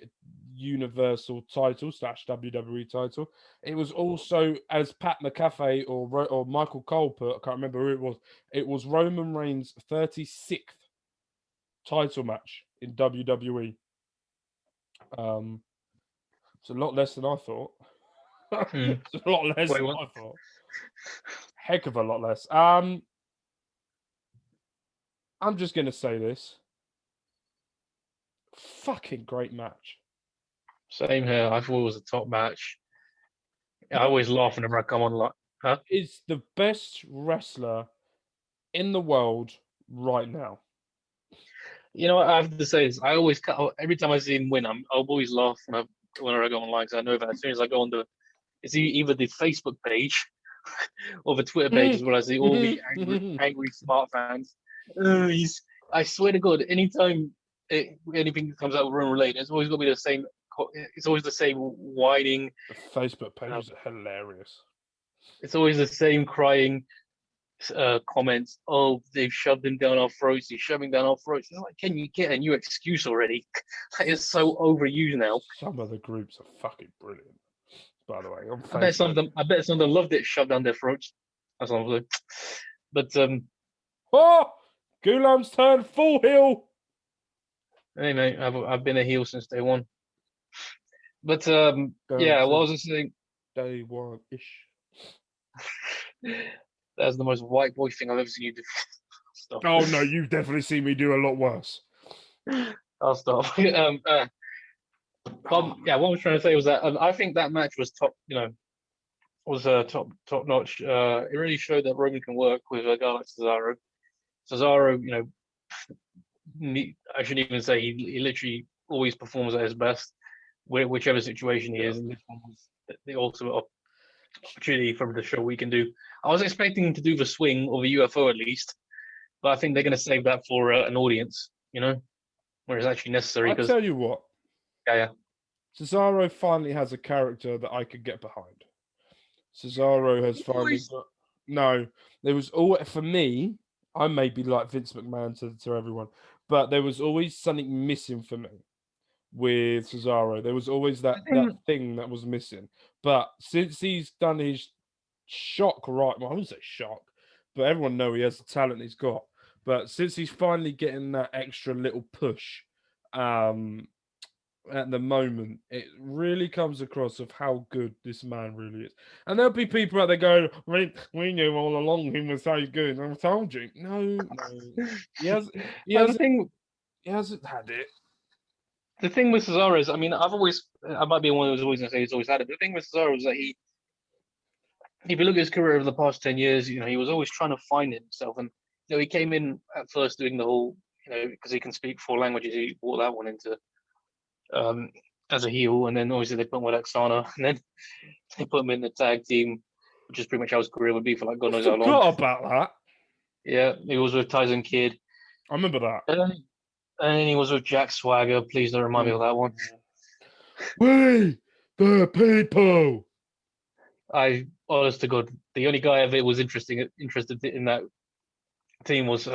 Universal title / WWE title. It was also, as Pat McAfee or Michael Cole put, I can't remember who it was. It was Roman Reigns' 36th title match in WWE. It's a lot less than I thought. Hmm. It's a lot less Wait, than what? I thought. Heck of a lot less. I'm just gonna say this. Fucking great match. Same here. I thought it was a top match. I always laugh whenever I come on. Like, huh? Is the best wrestler in the world right now. You know what I have to say is I always every time I see him win, I always laugh whenever I go online because I know that as soon as I go on it's either the Facebook page or the Twitter page is where I see all the angry smart fans. He's I swear to God, anytime anything comes out with Roman related, it's always gonna be the same. It's always the same whining. The Facebook pages are hilarious. It's always the same crying comments. Oh, they've shoved him down our throats. He's shoving down our throats. It's like, can you get a new excuse already? That is so overused now. Some of the groups are fucking brilliant. By the way, on I bet some Facebook. of them. I bet some of them loved it shoved down their throats. That's what I'm saying. But Oh, Gulam's turned full heel. hey mate, I've been a heel since day one. But yeah, what was I saying? Day one ish. That's the most white boy thing I've ever seen you do. Stop. Oh no, you've definitely seen me do a lot worse. I'll stop. Yeah, what I was trying to say was that I think that match was top. Was top notch. It really showed that Roman can work with a guy like Cesaro. Cesaro, I shouldn't even say he literally always performs at his best, whichever situation he is. And this one was the ultimate opportunity for the show we can do. I was expecting him to do the swing or the UFO at least, but I think they're going to save that for an audience, where it's actually necessary. I tell you what, Yeah. Cesaro finally has a character that I could get behind. Cesaro has finally got. No, there was always, for me, I may be like Vince McMahon to everyone, but there was always something missing for me with Cesaro. There was always that thing that was missing. But since he's done his shock right, well, I wouldn't say shock, but everyone know he has the talent he's got. But since he's finally getting that extra little push, at the moment, it really comes across of how good this man really is. And there'll be people out there going, we knew all along he was so good. I told you. No. He hasn't had it. The thing with Cesaro is, I mean, I might be one who's always going to say he's always had it, but the thing with Cesaro is that if you look at his career over the past 10 years, he was always trying to find himself. And, he came in at first doing the whole, because he can speak 4 languages, he brought that one into as a heel, and then obviously they put him with Aksana, and then they put him in the tag team, which is pretty much how his career would be for like God knows how long. Forgot about that. Yeah, he was with Tyson Kidd. I remember that. And then he was with Jack Swagger. Please don't remind me of that one. We the people. Honest to God, the only guy ever was interested in that team was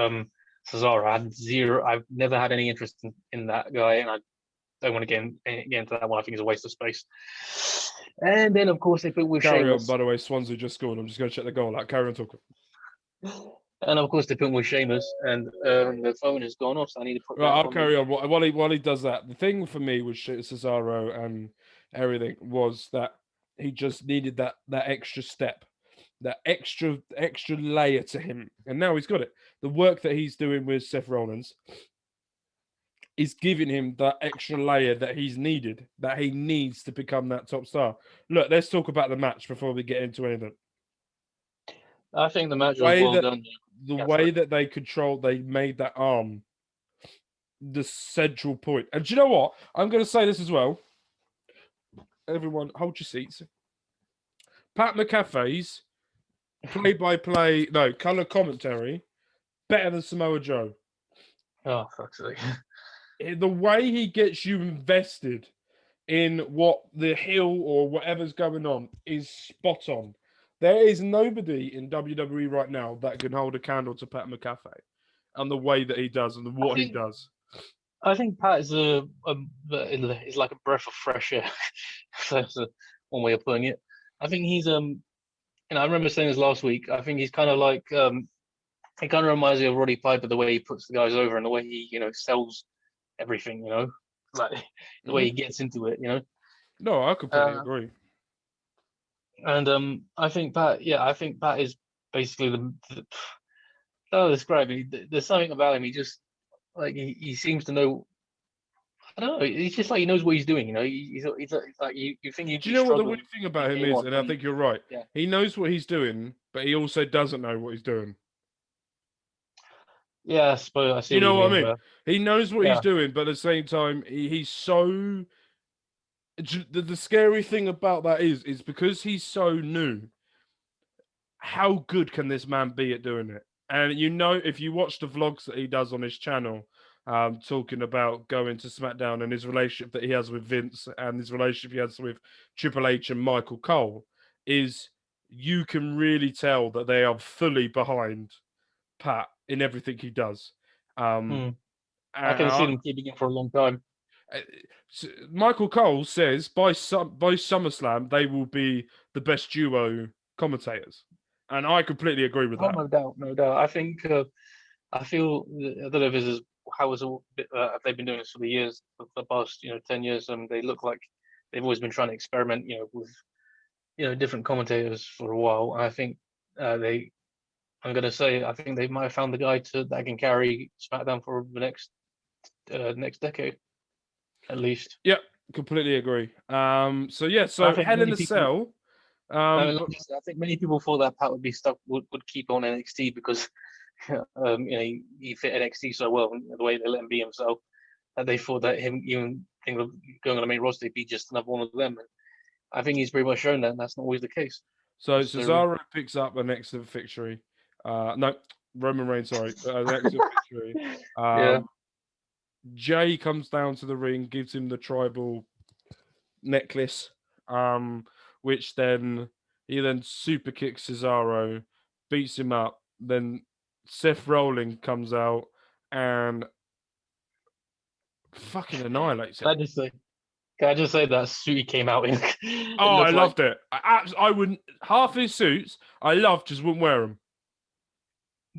Cesaro. I've never had any interest in that guy, and I don't want to get into that one. I think it's a waste of space. And then, of course, they put with Carry Sheamus. on, by the way, Swansea just scored. I'm just going to check the goal out. Carry on talking. And of course, they put with Sheamus, and the phone has gone off, so I need to put Right, that I'll carry on. While he does that, the thing for me with Cesaro and everything was that he just needed that extra step, that extra layer to him, and now he's got it. The work that he's doing with Seth Rollins is giving him that extra layer that he needs to become that top star. Look, let's talk about the match before we get into anything. I think the match was well done. The way that they made that arm the central point. And do you know what? I'm going to say this as well. Everyone, hold your seats. Pat McAfee's color commentary better than Samoa Joe. Oh, fuck's sake. the way he gets you invested in what the heel or whatever's going on is spot on. There is nobody in WWE right now that can hold a candle to Pat McAfee and the way that he does and what he does. I think Pat is is like a breath of fresh air. That's one way of putting it. I think he's I remember saying this last week. I think he's kind of like he kind of reminds me of Roddy Piper, the way he puts the guys over and the way he sells everything. Like the way he gets into it. No, I completely agree. And I think Pat, I think Pat is basically how to describe him. There's something about him. He just like he seems to know. I don't know. He's just like he knows what he's doing. He's like you think you. Do you know what the weird thing about him is? And I think you're right. Yeah. He knows what he's doing, but he also doesn't know what he's doing. Yeah, I suppose I see. You know what I mean? He knows what he's doing, but at the same time, he's so. The scary thing about that is because he's so new. How good can this man be at doing it? And if you watch the vlogs that he does on his channel, talking about going to SmackDown and his relationship that he has with Vince and his relationship he has with Triple H and Michael Cole, you can really tell that they are fully behind Pat in everything he does. I can see them keeping him for a long time. Michael Cole says by SummerSlam they will be the best duo commentators, and I completely agree with that. No doubt, no doubt. I think I feel I don't know if this is how they've been doing this for the years, for the past 10 years, and they look like they've always been trying to experiment with different commentators for a while. And I think I think they might have found the guy that can carry SmackDown for the next decade, at least. Yeah, completely agree. So Hell in a Cell. I think many people thought that Pat would be stuck, would keep on NXT because he fit NXT so well, the way they let him be himself, that they thought that him even going on the main roster, he'd be just another one of them. And I think he's pretty much shown that, and that's not always the case. So Cesaro picks up an excellent victory. Roman Reigns, sorry, an excellent victory. Jay comes down to the ring, gives him the tribal necklace, which then he super kicks Cesaro, beats him up. Then Seth Rollins comes out and fucking annihilates him. Can I just say that suit he came out in? I loved it. I wouldn't. Half his suits I loved, just wouldn't wear them.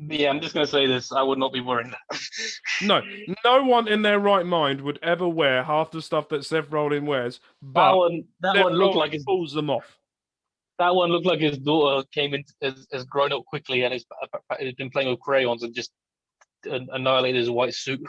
Yeah, I'm just going to say this. I would not be wearing that. No one in their right mind would ever wear half the stuff that Seth Rollins wears. But that one looked like pulls them off. That one looked like his daughter came in, has grown up quickly and has been playing with crayons and just annihilated his white suit.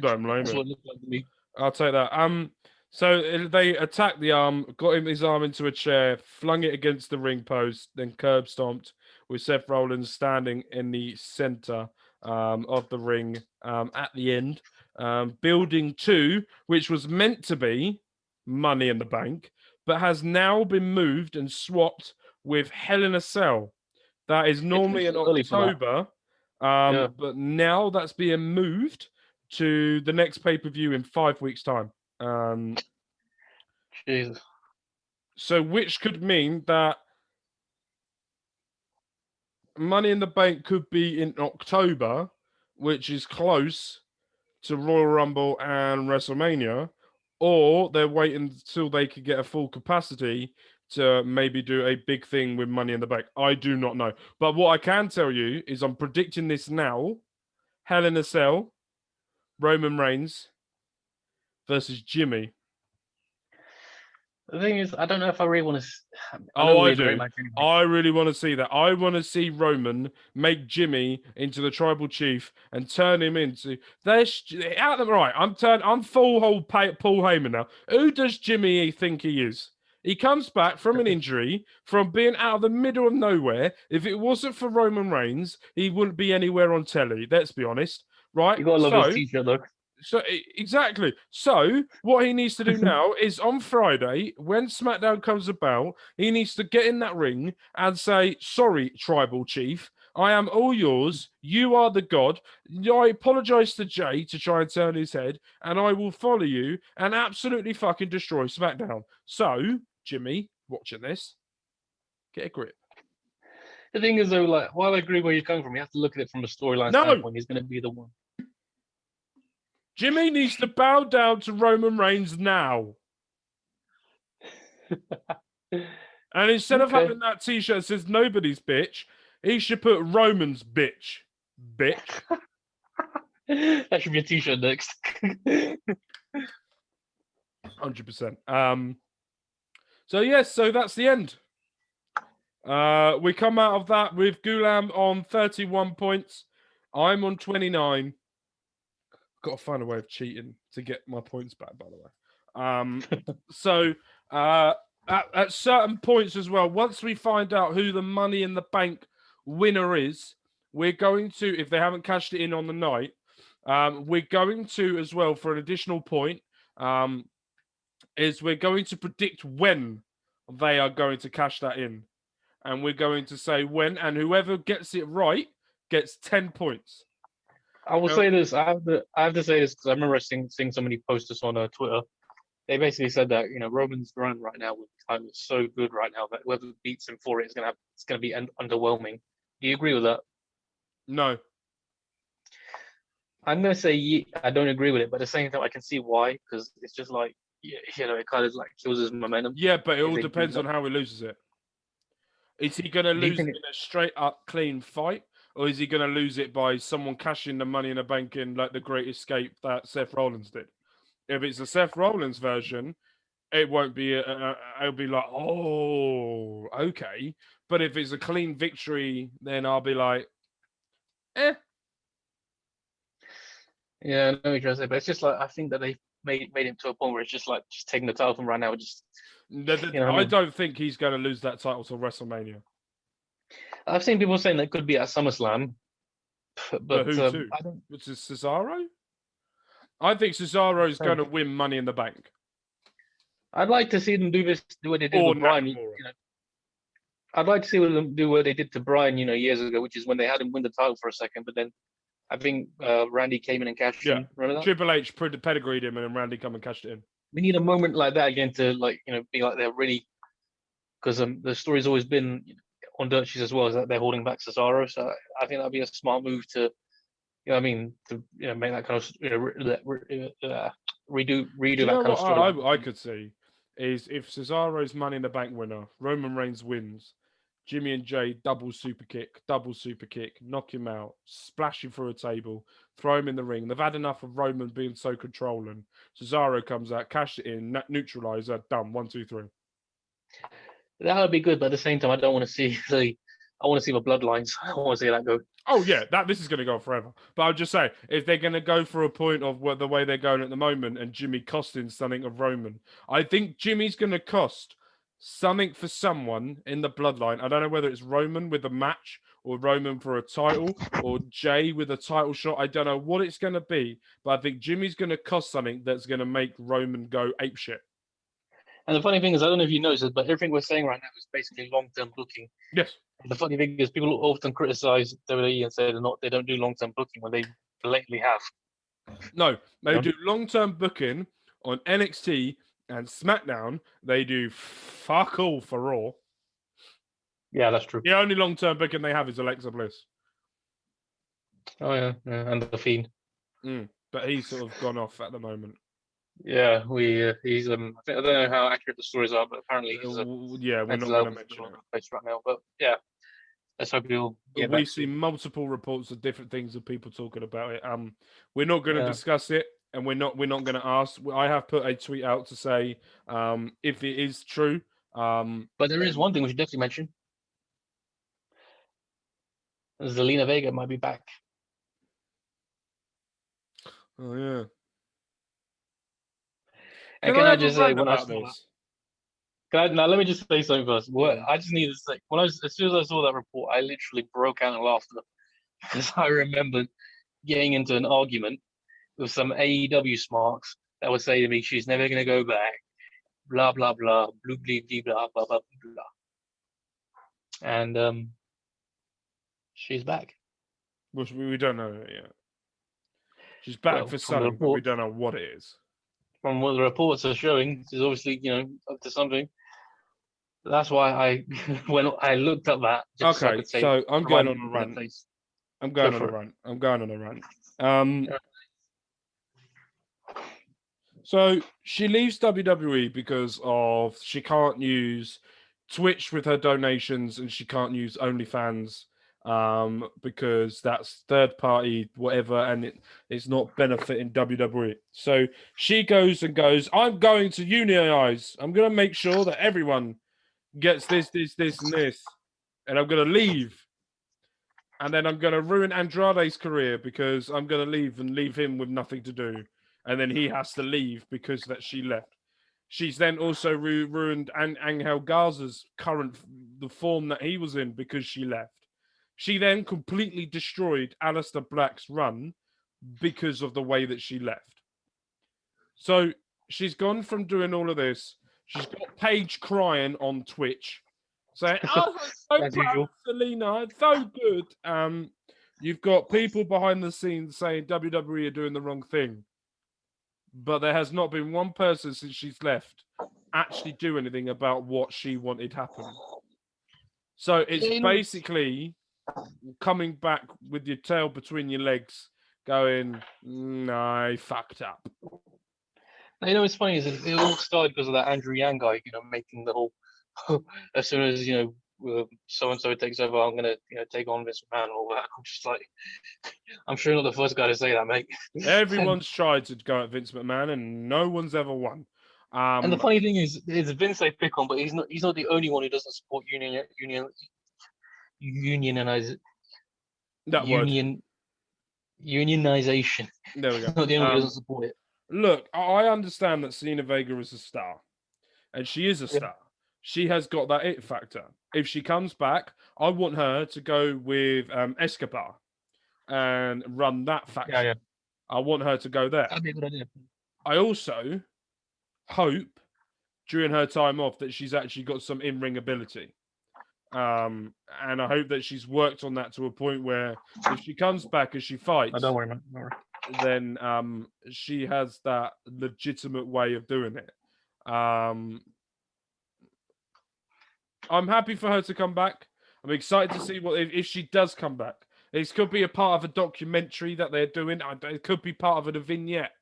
Don't blame That's me. what it looked like to me. I'll take that. So they attacked the arm, got his arm into a chair, flung it against the ring post, then curb stomped, with Seth Rollins standing in the center of the ring at the end. Building 2, which was meant to be Money in the Bank, but has now been moved and swapped with Hell in a Cell. That is normally in October, but now that's being moved to the next pay-per-view in 5 weeks' time. Jesus. So which could mean that Money in the Bank could be in October, which is close to Royal Rumble and WrestleMania, or they're waiting until they could get a full capacity to maybe do a big thing with Money in the Bank. I do not know. But what I can tell you is I'm predicting this now. Hell in a Cell, Roman Reigns versus Jimmy. The thing is, I don't know if I really want to. I do. I really want to see that. I want to see Roman make Jimmy into the tribal chief and turn him into. Right. I'm full hold Paul Heyman now. Who does Jimmy think he is? He comes back from an injury, from being out of the middle of nowhere. If it wasn't for Roman Reigns, he wouldn't be anywhere on telly. Let's be honest, right? You gotta love his t-shirt, though. So exactly. So what he needs to do now is on Friday, when SmackDown comes about, he needs to get in that ring and say, "Sorry, Tribal Chief, I am all yours. You are the god. I apologize to Jay to try and turn his head, and I will follow you and absolutely fucking destroy SmackDown. So, Jimmy, watching this, get a grip. The thing is, though, like, while I agree where you're coming from, you have to look at it from a storyline No! standpoint. He's going to be the one. Jimmy needs to bow down to Roman Reigns now. And instead of having that t-shirt that says nobody's bitch, he should put Roman's bitch. Bitch. That should be a t-shirt next. 100%. So yes, so that's the end. We come out of that with Gulam on 31 points. I'm on 29. Got to find a way of cheating to get my points back, by the way. So at certain points as well, once we find out who the Money in the Bank winner is, we're going to, if they haven't cashed it in on the night, we're going to as well, for an additional point, is we're going to predict when they are going to cash that in. And we're going to say when, and whoever gets it right gets 10 points. I will say this. I have to say this because I remember seeing somebody post this on Twitter. They basically said that Roman's run right now with the title is so good right now that whoever beats him for it is gonna be underwhelming. Do you agree with that? No. I'm gonna say I don't agree with it, but at the same time I can see why, because it's just like it kind of like kills his momentum. Yeah, but it all depends on how he loses it. Is he going to lose it in a straight up clean fight, or is he going to lose it by someone cashing the Money in the Bank in like the Great Escape that Seth Rollins did? If it's a Seth Rollins version, it won't be. It'll be like, oh, okay. But if it's a clean victory, then I'll be like, eh. Yeah, I know what you're trying to say, but it's just like I think that they made him to a point where it's just like taking the title from right now. I don't think he's going to lose that title till WrestleMania. I've seen people saying that could be at SummerSlam, but who too? Which is Cesaro? I think Cesaro is going to win Money in the Bank. I'd like to see them do what they did with Bryan. I'd like to see them do what they did to Bryan, years ago, which is when they had him win the title for a second, but then I think Randy came in and cashed in. Remember that? Triple H pedigreed him, and then Randy come and cashed it in. We need a moment like that again to be like they're really, because the story's always been on Dirt Sheets as well, is that they're holding back Cesaro. So I think that'd be a smart move to, to make that kind of redo that kind of story. I could see is if Cesaro's Money in the Bank winner, Roman Reigns wins, Jimmy and Jay double super kick, knock him out, splash him through a table, throw him in the ring. They've had enough of Roman being so controlling. Cesaro comes out, cash it in, neutralizer, done. 1, 2, 3. That would be good, but at the same time, I don't want to see the bloodlines. I don't want to see that go. Oh yeah, this is going to go forever. But I'll just say, if they're going to go for a point of the way they're going at the moment, and Jimmy costing something of Roman, I think Jimmy's going to cost something for someone in the bloodline. I don't know whether it's Roman with a match, or Roman for a title, or Jay with a title shot. I don't know what it's going to be, but I think Jimmy's going to cost something that's going to make Roman go apeshit. And the funny thing is, I don't know if you noticed, but everything we're saying right now is basically long-term booking. Yes. The funny thing is, people often criticize WWE and say they don't do long-term booking when they blatantly have. No, they do long-term booking on NXT and SmackDown. They do fuck all for Raw. Yeah, that's true. The only long-term booking they have is Alexa Bliss. Oh yeah, and the Fiend. But he's sort of gone off at the moment. Yeah, he's I don't know how accurate the stories are, but apparently he's we're not going to mention it right now. But yeah, let's hope he'll. We see multiple reports of different things of people talking about it. We're not going to discuss it, and we're not going to ask. I have put a tweet out to say if it is true. But there is one thing we should definitely mention. Zelina Vega might be back. Oh yeah. And can I just say when I saw that? Now let me just say something first. I just need to say, as soon as I saw that report, I literally broke out in laughter because I remembered getting into an argument with some AEW smarks that would say to me, "She's never going to go back." Blah blah blah, blue blah blah blah blah blah. And She's back. Which we don't know yet. She's back Well, for from the something, but we report, don't know what it is. from what the reports are showing, she's obviously up to something. That's why I when I looked up that just so I Okay, could say so I'm provide going a on a bit of rant. face. I'm Go going on a for it. rant. I'm going on a rant. Yeah. So she leaves WWE because of she can't use Twitch with her donations and she can't use OnlyFans because that's third party whatever and it's not benefiting WWE. So she goes, I'm going to unionize. I'm going to make sure that everyone gets this, and this, and I'm going to leave. And then I'm going to ruin Andrade's career because I'm going to leave and leave him with nothing to do. And then he has to leave because that she left. She's then also ruined Angel Garza's the form that he was in because she left. She then completely destroyed Aleister Black's run because of the way that she left. So she's gone from doing all of this. She's got Paige crying on Twitch saying, "Oh, I'm so As proud usual. of Zelina. It's so good." You've got people behind the scenes saying WWE are doing the wrong thing, but there has not been one person since she's left actually do anything about what she wanted happen. So it's Yeah, basically coming back with your tail between your legs, going, "No, I fucked up." it's funny is it all started because of that Andrew Yang guy, making the whole as soon as so and so takes over, I'm gonna take on this man and all that. I'm just like, I'm sure you're not the first guy to say that, mate. Everyone's tried to go at Vince McMahon, and no one's ever won. And the funny thing is Vince I pick on, but he's not the only one who doesn't support unionize that word. unionization. There we He's not the only one who doesn't support it. Look, I understand that Zelina Vega is a star, and she is a Yeah. star. She has got that it factor. If she comes back, I want her to go with Escobar and run that faction. Yeah. I want her to go there. That'd be a good idea. I also hope during her time off that she's actually got some in-ring ability. And I hope that she's worked on that to a point where if she comes back and she fights, Oh, don't worry, man. Don't worry. then she has that legitimate way of doing it. I'm happy for her to come back. I'm excited to see what if she does come back. This could be a part of a documentary that they're doing. It could be part of a vignette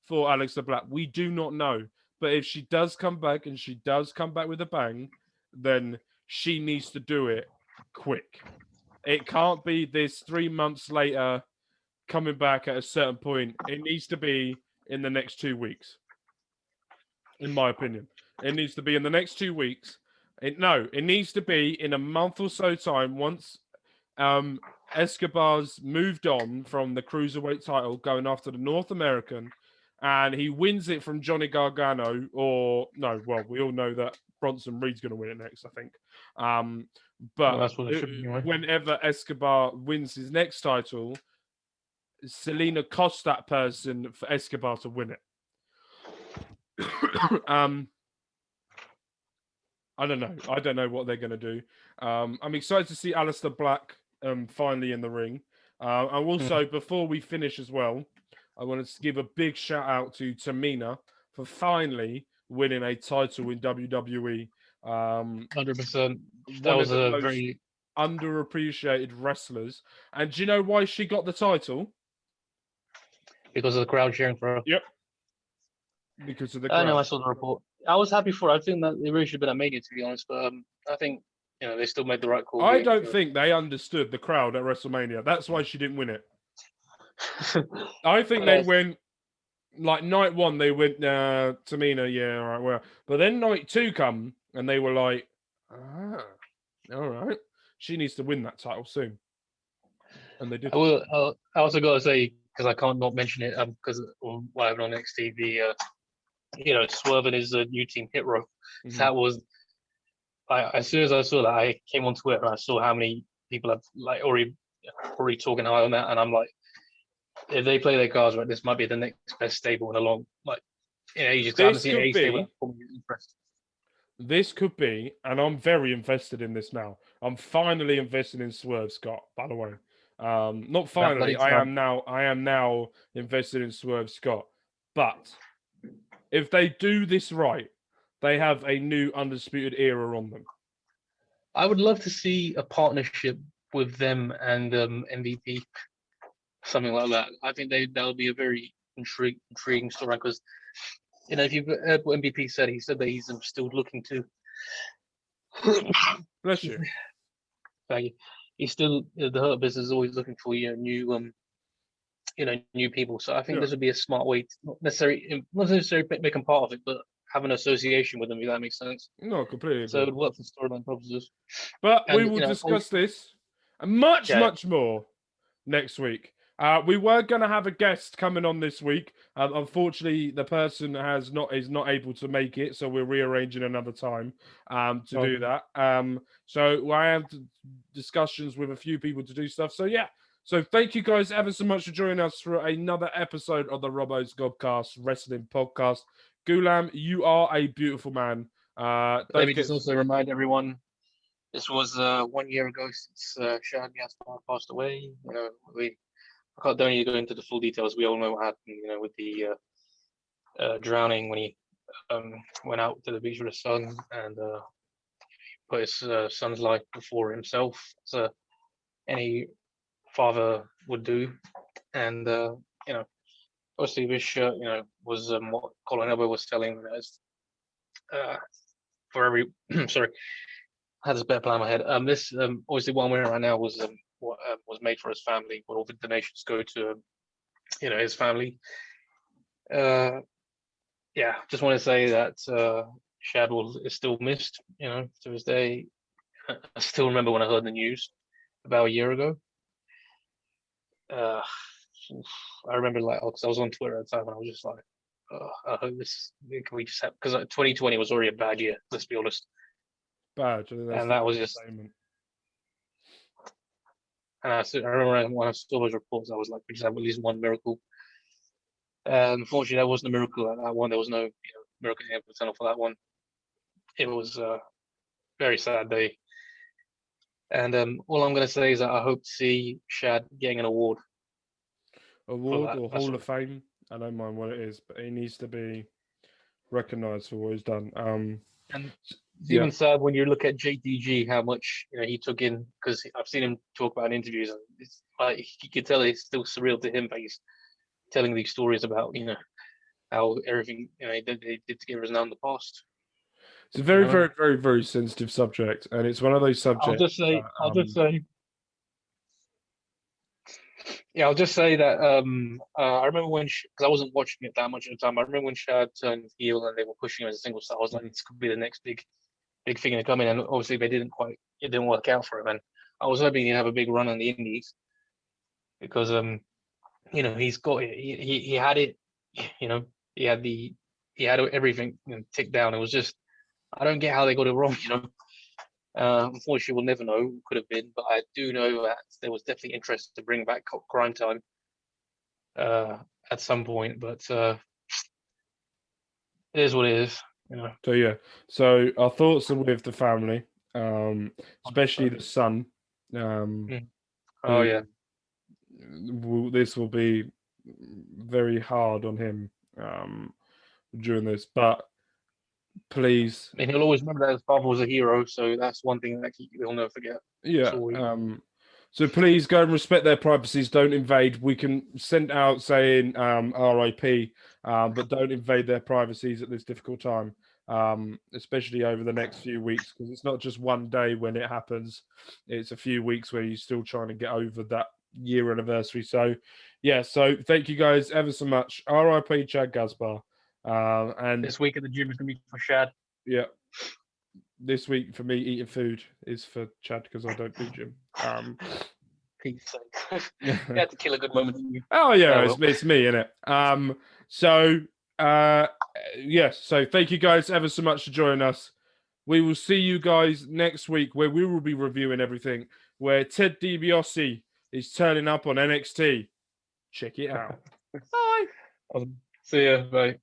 for Aleister Black. We do not know. But if she does come back and she does come back with a bang, then she needs to do it quick. It can't be this 3 months later coming back at a certain point. It needs to be in the next 2 weeks. In my opinion. It needs to be in the next 2 weeks. It needs to be in a month or so time once Escobar's moved on from the Cruiserweight title going after the North American and he wins it from Johnny Gargano we all know that Bronson Reed's going to win it next, I think. But that's what it should be, anyway. Whenever Escobar wins his next title, Zelina costs that person for Escobar to win it. I don't know. I don't know what they're going to do. I'm excited to see Aleister Black finally in the ring. And also, before we finish as well, I wanted to give a big shout out to Tamina for finally winning a title in WWE. 100%. That One was of the a most very underappreciated wrestlers. And do you know why she got the title? because of the crowd cheering for her. Yep. Because of the I know, crowd. I saw the report. I was happy for her. I think that they really should have been at Mania, to be honest. But I think they still made the right call. I don't think they understood the crowd at WrestleMania. That's why she didn't win it. I think they went like night one. They went Tamina, yeah, all right, well. But then night two come and they were like, all right, she needs to win that title soon, and they did. I also got to say, because I can't not mention it, because what happened on NXT, Swerve and his new team Hit Row. Mm-hmm. That was, as soon as I saw that, I came on Twitter and I saw how many people have like already talking high on that, and I'm like, if they play their cards right, this might be the next best stable in a long ages. I haven't seen any stable that impressed. this could be, and I'm very invested in this now. I'm finally invested in Swerve Scott, by the way. Not finally, I am now. I am now invested in Swerve Scott. But if they do this right, they have a new undisputed era on them. I would love to see a partnership with them and MVP, something like that. I think that would be a very intriguing story because, if you've heard what MVP said, he said that he's still looking to. Bless you. Thank you. He's still the Hurt Business is always looking for new new people. So I think this would be a smart way, to, not necessarily make them part of it, but have an association with them. If that makes sense. No, completely. So it would work for storyline purposes. But we will discuss this and much more next week. We were going to have a guest coming on this week. Unfortunately, the person is not able to make it, so we're rearranging another time to do that. So I have discussions with a few people to do stuff. So yeah. So thank you guys ever so much for joining us for another episode of the Robbo's Godcast Wrestling Podcast. Gulam, you are a beautiful man. Let me just also remind everyone, this was 1 year ago since Shad Gaspard passed away. I don't need to go into the full details. We all know what happened, with the drowning when he went out to the beach with his son and put his son's life before himself, as any father would do. And obviously this shirt was what Colin Elbow was selling as for every sorry, I had this better plan in my head. This obviously one wearing right now was what was made for his family, but all the donations go to his family. Just want to say that Shad is still missed, to this day. I still remember when I heard the news about a year ago. I remember because I was on Twitter at the time and I was just like, I hope can we just have, because 2020 was already a bad year, let's be honest. Bad. And that was just statement. And I remember when I saw those reports, I was like, we just have at least one miracle. Unfortunately, there wasn't a miracle at that one. There was no miracle in the tunnel for that one. It was a very sad day. And all I'm going to say is that I hope to see Shad getting an award. Award or Hall of Fame. I don't mind what it is, but he needs to be recognised for what he's done. And it's even sad when you look at JTG, how much he took in, because I've seen him talk about in interviews. And it's like you can tell it's still surreal to him, but he's telling these stories about how everything they did together is now in the past. It's a very, very, very, very sensitive subject, and it's one of those subjects. I'll just say that I remember when, because I wasn't watching it that much at the time. I remember when Shad turned heel and they were pushing him as a single star. I was like, this could be the next big thing to come in, and obviously it didn't work out for him. And I was hoping he'd have a big run in the Indies because he's got it. He had it. He had everything ticked down. It was just, I don't get how they got it wrong. Unfortunately, we'll never know who could have been, but I do know that there was definitely interest to bring back Crime Time at some point. But it is what it is. So our thoughts are with the family, especially the son. This will be very hard on him during this, but please. And he'll always remember that his father was a hero, so that's one thing that he'll never forget. Yeah. So please go and respect their privacies. Don't invade. We can send out saying RIP, but don't invade their privacies at this difficult time, especially over the next few weeks, because it's not just one day when it happens. It's a few weeks where you're still trying to get over that year anniversary. So, so thank you guys ever so much. RIP Chad Gaspard. And this week at the gym is going to be for Shad. Yeah. This week for me, eating food is for Chad because I don't do gym. Peace. You had to kill a good moment. Oh yeah, it's me, innit? So thank you guys ever so much for joining us. We will see you guys next week where we will be reviewing everything. Where Ted DiBiase is turning up on NXT. Check it out. Bye. See ya. Bye.